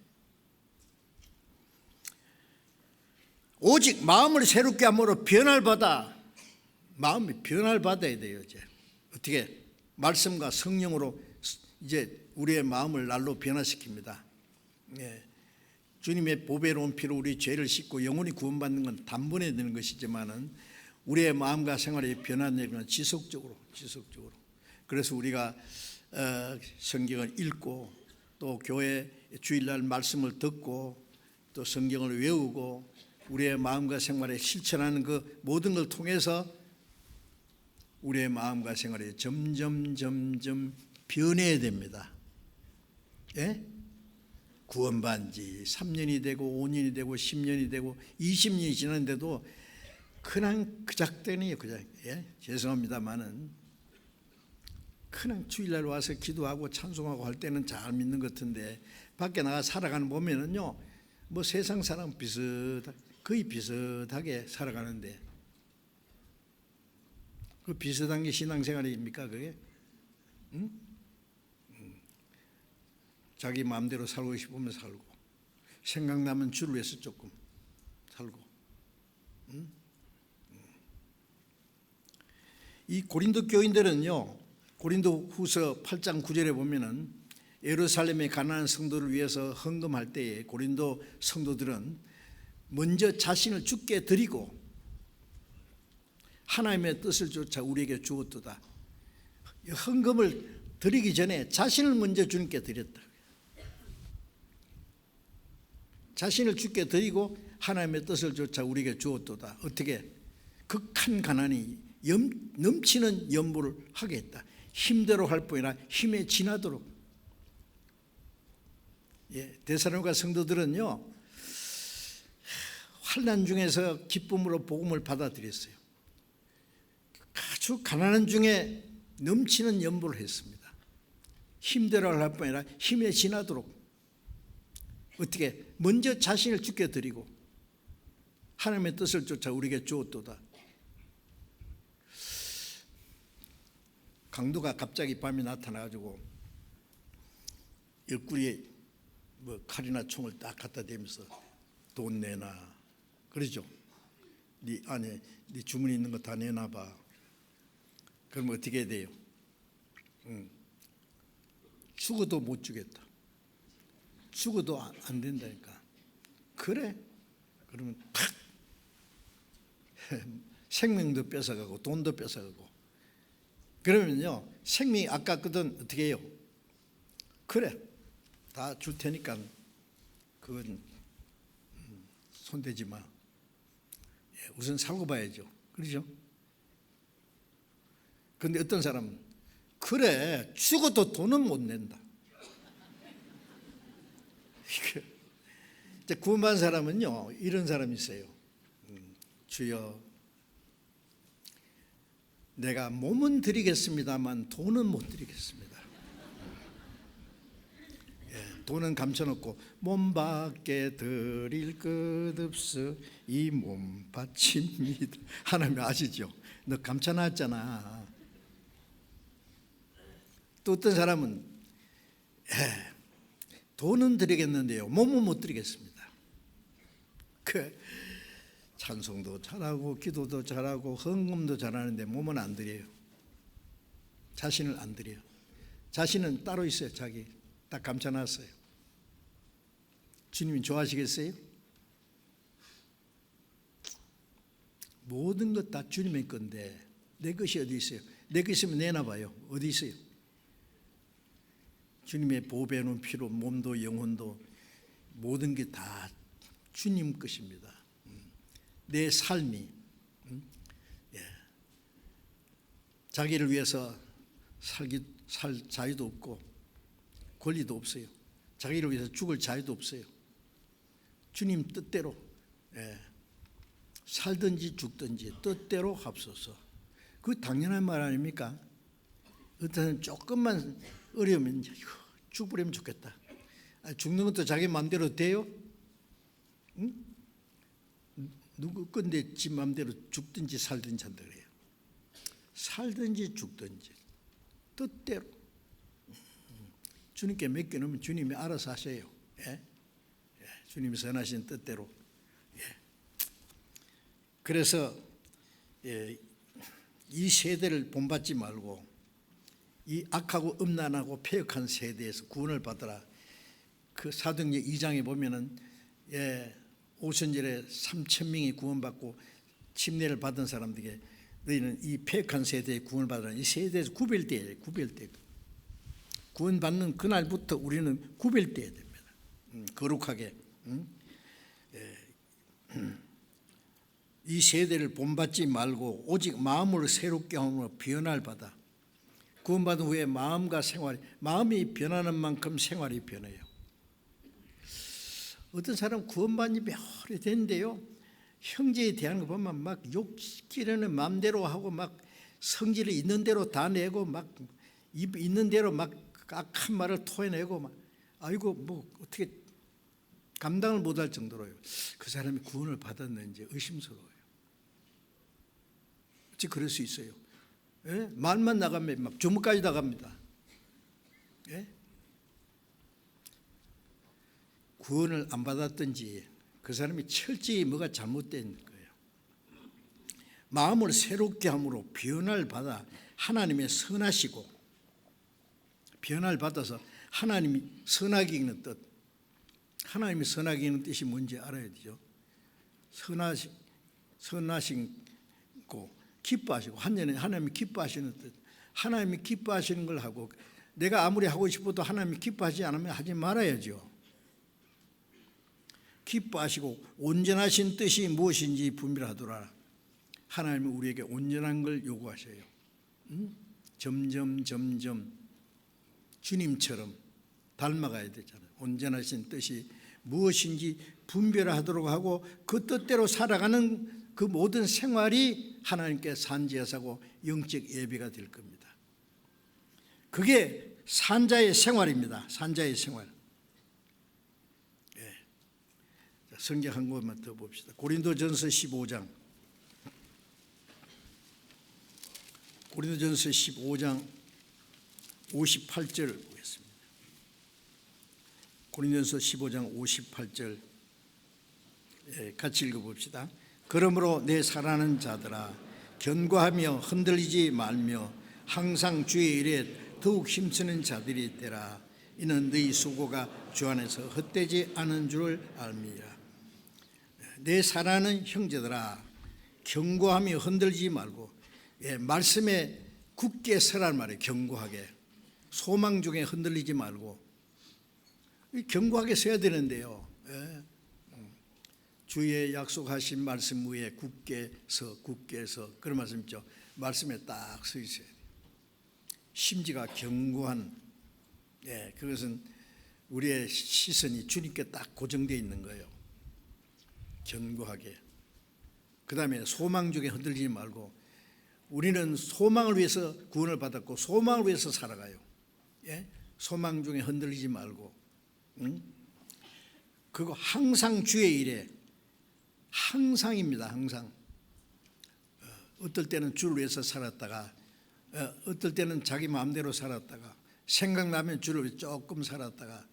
오직 마음을 새롭게 함으로 변화를 받아 마음이 변화를 받아야 돼요. 이제 어떻게 말씀과 성령으로 이제 우리의 마음을 날로 변화시킵니다. 예. 주님의 보배로운 피로 우리 죄를 씻고 영원히 구원받는 건 단번에 되는 것이지만은 우리의 마음과 생활이 변화되는 건 지속적으로. 그래서 우리가 성경을 읽고 또 교회 주일날 말씀을 듣고 또 성경을 외우고 우리의 마음과 생활에 실천하는 그 모든 걸 통해서 우리의 마음과 생활이 점점 변해야 됩니다. 예? 구원받은 지 3년이 되고 5년이 되고 10년이 되고 20년이 지났는데도 그냥 그작되네요. 그냥. 예? 죄송합니다만은 그냥 주일날 와서 기도하고 찬송하고 할 때는 잘 믿는 것 같은데 밖에 나가 살아가는 보면은요 뭐 세상 사람 거의 비슷하게 살아가는데 그 비슷한 게 신앙생활입니까 그게? 응? 자기 마음대로 살고 싶으면 살고 생각나면 주를 위해서 조금 살고 이 고린도 교인들은요 고린도 후서 8장 9절에 보면은 예루살렘의 가난한 성도를 위해서 헌금할 때에 고린도 성도들은 먼저 자신을 주께 드리고 하나님의 뜻을 쫓아 우리에게 주었도다. 헌금을 드리기 전에 자신을 먼저 주님께 드렸다. 자신을 주께 드리고 하나님의 뜻을 쫓아 우리에게 주었도다. 어떻게? 극한 가난이 넘치는 연보를 하게 했다. 힘대로 할 뿐이라 힘에 지나도록. 예, 데살로니가 성도들은요 환난 중에서 기쁨으로 복음을 받아들였어요. 아주 가난한 중에 넘치는 연보를 했습니다. 힘대로 할 뿐이라 힘에 지나도록. 어떻게? 먼저 자신을 주께 드리고 하나님의 뜻을 쫓아 우리에게 주었도다. 강도가 갑자기 밤에 나타나가지고 옆구리에 뭐 칼이나 총을 딱 갖다 대면서 돈 내놔 그러죠. 네 안에 네 주머니 있는 거 다 내놔봐. 그러면 어떻게 해야 돼요? 죽어도 못 주겠다. 죽어도 안 된다니까. 그래? 그러면 팍 생명도 뺏어가고 돈도 뺏어가고. 그러면요 생명이 아깝거든 어떻게 해요? 그래 다 줄 테니까 그건 손대지 마. 우선 살고 봐야죠. 그렇죠? 그런데 어떤 사람은 그래 죽어도 돈은 못 낸다. 이제 구원받은 사람은요 이런 사람이 있어요. 주여 내가 몸은 드리겠습니다만 돈은 못 드리겠습니다. 예, 돈은 감춰놓고 몸밖에 드릴 것 없어 이 몸 바칩니다. 하나님 아시죠? 너 감춰놨잖아. 또 어떤 사람은 돈은 드리겠는데요 몸은 못 드리겠습니다. 그 찬송도 잘하고 기도도 잘하고 헌금도 잘하는데 몸은 안 드려요. 자신을 안 드려요. 자신은 따로 있어요. 자기 딱 감춰놨어요. 주님이 좋아하시겠어요? 모든 것 다 주님의 건데 내 것이 어디 있어요? 내 것 있으면 내놔봐요. 어디 있어요? 주님의 보배는 피로 몸도 영혼도 모든 게 다 주님 것입니다. 내 삶이 자기를 위해서 살 자유도 없고 권리도 없어요. 자기를 위해서 죽을 자유도 없어요. 주님 뜻대로 살든지 죽든지 뜻대로 합소서. 그 당연한 말 아닙니까? 어떤 조금만 어려우면 죽어버리면 좋겠다. 죽는 것도 자기 마음대로 돼요? 응? 누구 건데 지 마음대로 죽든지 살든지 한다 그래요. 살든지 죽든지 뜻대로 주님께 맡겨놓으면 주님이 알아서 하세요. 예? 예, 주님이 선하신 뜻대로. 예. 그래서 이 세대를 본받지 말고 이 악하고 음란하고 폐역한 세대에서 구원을 받으라. 그 사도행전 2장에 보면은 오순절에 3,000명이 구원받고 침례를 받은 사람들에게 너희는 이 폐역한 세대에 구원을 받으라. 이 세대에서 구별돼야 구별돼. 구원받는 그날부터 우리는 구별돼야 됩니다. 거룩하게. 이 세대를 본받지 말고 오직 마음을 새롭게 함으로 변화를 받아. 구원받은 후에 마음과 생활, 마음이 변하는 만큼 생활이 변해요. 어떤 사람 구원받은 지 오래됐는데요, 형제에 대한 거 보면 막 욕지르는 마음대로 하고 막 성질을 있는 대로 다 내고 막 있는 대로 막 악한 말을 토해내고 막 아이고 뭐 어떻게 감당을 못할 정도로요. 그 사람이 구원을 받았는지 의심스러워요. 어찌 그럴 수 있어요? 예? 말만 나가면 막 주먹까지 나갑니다. 예? 구원을 안 받았든지 그 사람이 철저히 뭐가 잘못된 거예요. 마음을 새롭게 함으로 변화를 받아 하나님의 선하시고, 변화를 받아서 하나님이 선하게 읽는 뜻, 하나님이 선하게 읽는 뜻이 뭔지 알아야 되죠. 선하시고 기뻐하시고, 한전에 하나님이 기뻐하시는 뜻, 하나님이 기뻐하시는 걸 하고 내가 아무리 하고 싶어도 하나님이 기뻐하지 않으면 하지 말아야죠. 기뻐하시고 온전하신 뜻이 무엇인지 분별하더라. 하나님은 우리에게 온전한 걸 요구하셔요. 점점 주님처럼 닮아가야 되잖아요. 온전하신 뜻이 무엇인지 분별하도록 하고 그 뜻대로 살아가는 그 모든 생활이 하나님께 산지하사고 영적 예배가 될 겁니다. 그게 산자의 생활입니다. 산자의 생활. 예. 성경 한 권만 더 봅시다. 고린도전서 15장. 고린도전서 15장 58절 보겠습니다. 고린도전서 15장 58절 같이 읽어봅시다. 그러므로 내 사랑하는 자들아, 견고하며 흔들리지 말며 항상 주의 일에 더욱 힘쓰는 자들이 되라. 이는 너희 수고가 주 안에서 헛되지 않은 줄을 알미라. 내 사랑하는 형제들아, 견고하며 흔들리지 말고, 말씀에 굳게 서란 말이에요. 견고하게. 소망 중에 흔들리지 말고 견고하게 서야 되는데요. 주의 약속하신 말씀 위에 굳게 서 그런 말씀 있죠. 말씀에 딱 서 있어야 돼요. 심지가 견고한, 그것은 우리의 시선이 주님께 딱 고정되어 있는 거예요. 견고하게. 그 다음에 소망 중에 흔들리지 말고, 우리는 소망을 위해서 구원을 받았고 소망을 위해서 살아가요. 소망 중에 흔들리지 말고, 그리고 항상 주의 일에, 항상입니다. 항상. 어떨 때는 주를 위해서 살았다가, 어떨 때는 자기 마음대로 살았다가, 생각나면 주를 위해 조금 살았다가,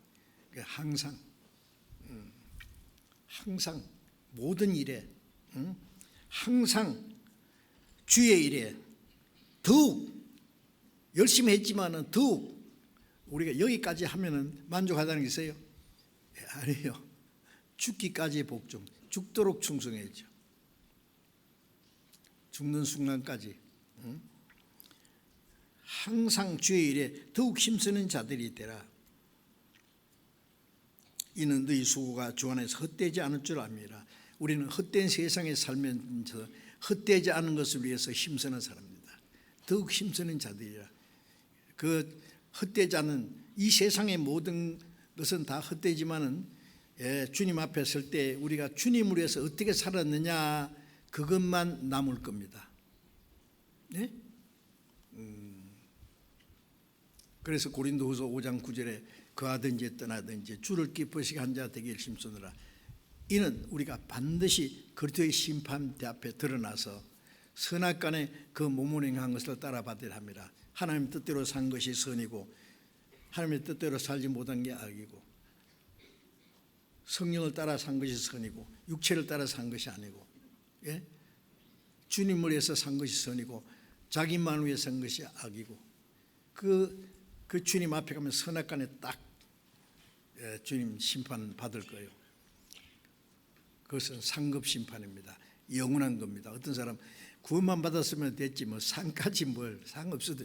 항상, 항상 모든 일에, 항상 주의 일에 더욱 열심히 했지만은 더욱 우리가 여기까지 하면은 만족하다는 게 있어요? 아니에요. 죽기까지 복종, 죽도록 충성해야죠. 죽는 순간까지. 항상 주의 일에 더욱 힘쓰는 자들이 되라. 이는 너희 수고가 주 안에서 헛되지 않을 줄 압니다. 우리는 헛된 세상에 살면서 헛되지 않은 것을 위해서 힘쓰는 사람입니다. 더욱 힘쓰는 자들이라. 그 헛되지 않은 이 세상의 모든 것은 다 헛되지만은, 주님 앞에 설 때 우리가 주님을 위해서 어떻게 살았느냐, 그것만 남을 겁니다. 네? 그래서 고린도후서 5장 9절에 거하든지 떠나든지 주를 기쁘시게 한 자 되길 힘쓰느라. 이는 우리가 반드시 그리스도의 심판대 앞에 드러나서 선악간에 그 모모행한 것을 따라받아야 합니다. 하나님 뜻대로 산 것이 선이고 하나님의 뜻대로 살지 못한 게 악이고, 성령을 따라 산 것이 선이고 육체를 따라 산 것이 아니고, 예? 주님을 위해서 산 것이 선이고 자기만 위해 산 것이 악이고, 그 주님 앞에 가면 선악간에 딱 주님 심판 받을 거예요. 그것은 상급 심판입니다. 영원한 겁니다. 어떤 사람 구원만 받았으면 됐지 뭐 상까지 뭘, 상 없어도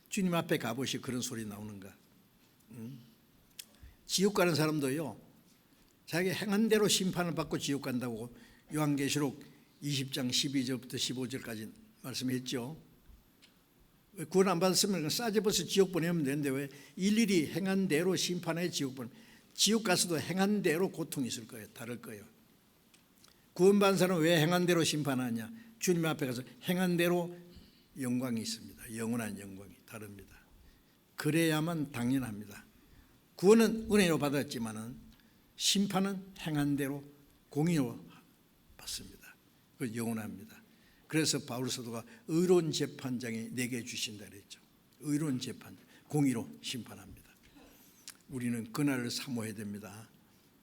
주님 앞에 가보시 그런 소리 나오는가? 지옥 가는 사람도요, 자기 행한 대로 심판을 받고 지옥 간다고 요한계시록 20장 12절부터 15절까지 말씀했죠. 구원 안 받았으면 싸집어서 지옥 보내면 되는데 왜 일일이 행한 대로 심판해 지옥 보내? 지옥 가서도 행한 대로 고통이 있을 거예요. 다를 거예요. 구원받은 사람은 왜 행한 대로 심판하냐? 주님 앞에 가서 행한 대로 영광이 있습니다. 영원한 영광이 다릅니다. 그래야만 당연합니다. 구원은 은혜로 받았지만은 심판은 행한 대로 공의로 받습니다. 그 영원합니다. 그래서 바울 사도가 의로운 재판장이 내게 주신다 그랬죠. 의로운 재판, 공의로 심판합니다. 우리는 그날을 사모해야 됩니다.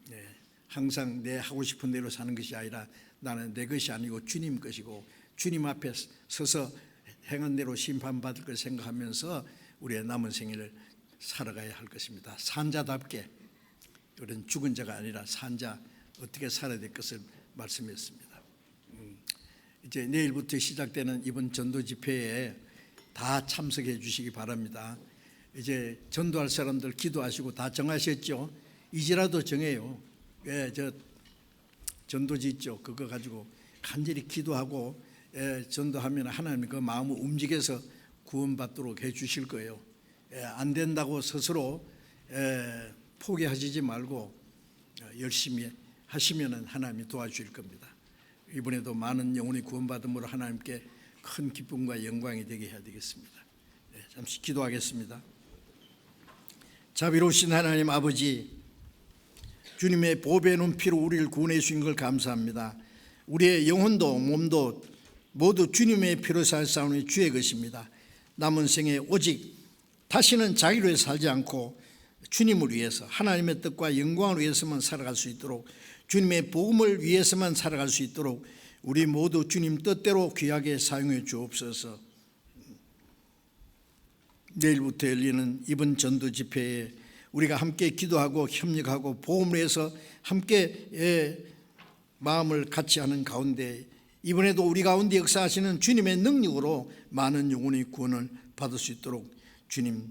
네. 항상 내 하고 싶은 대로 사는 것이 아니라 나는 내 것이 아니고 주님 것이고 주님 앞에 서서 행한 대로 심판받을 걸 생각하면서 우리의 남은 생일을 살아가야 할 것입니다. 산자답게, 이런 죽은 자가 아니라 산자 어떻게 살아야 될 것을 말씀했습니다. 이제 내일부터 시작되는 이번 전도 집회에 다 참석해 주시기 바랍니다. 이제 전도할 사람들 기도하시고 다 정하셨죠? 이제라도 정해요. 예, 저 전도지 있죠. 그거 가지고 간절히 기도하고 전도하면 하나님이 그 마음을 움직여서 구원받도록 해 주실 거예요. 안 된다고 스스로 포기하시지 말고 열심히 하시면 하나님이 도와주실 겁니다. 이번에도 많은 영혼이 구원받음으로 하나님께 큰 기쁨과 영광이 되게 해야 되겠습니다. 잠시 기도하겠습니다. 자비로우신 하나님 아버지, 주님의 보배의 눈피로 우리를 구원해 주신 걸 감사합니다. 우리의 영혼도 몸도 모두 주님의 피로 살사오니 주의 것입니다. 남은 생에 오직 다시는 자기를 위해 살지 않고 주님을 위해서, 하나님의 뜻과 영광을 위해서만 살아갈 수 있도록, 주님의 복음을 위해서만 살아갈 수 있도록 우리 모두 주님 뜻대로 귀하게 사용해 주옵소서. 내일부터 열리는 이번 전도 집회에 우리가 함께 기도하고 협력하고 복음을 위해서 함께 마음을 같이 하는 가운데 이번에도 우리 가운데 역사하시는 주님의 능력으로 많은 영혼의 구원을 받을 수 있도록 주님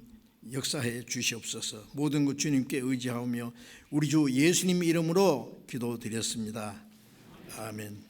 역사해 주시옵소서. 모든 것 주님께 의지하며 우리 주 예수님 이름으로 기도드렸습니다. 아멘.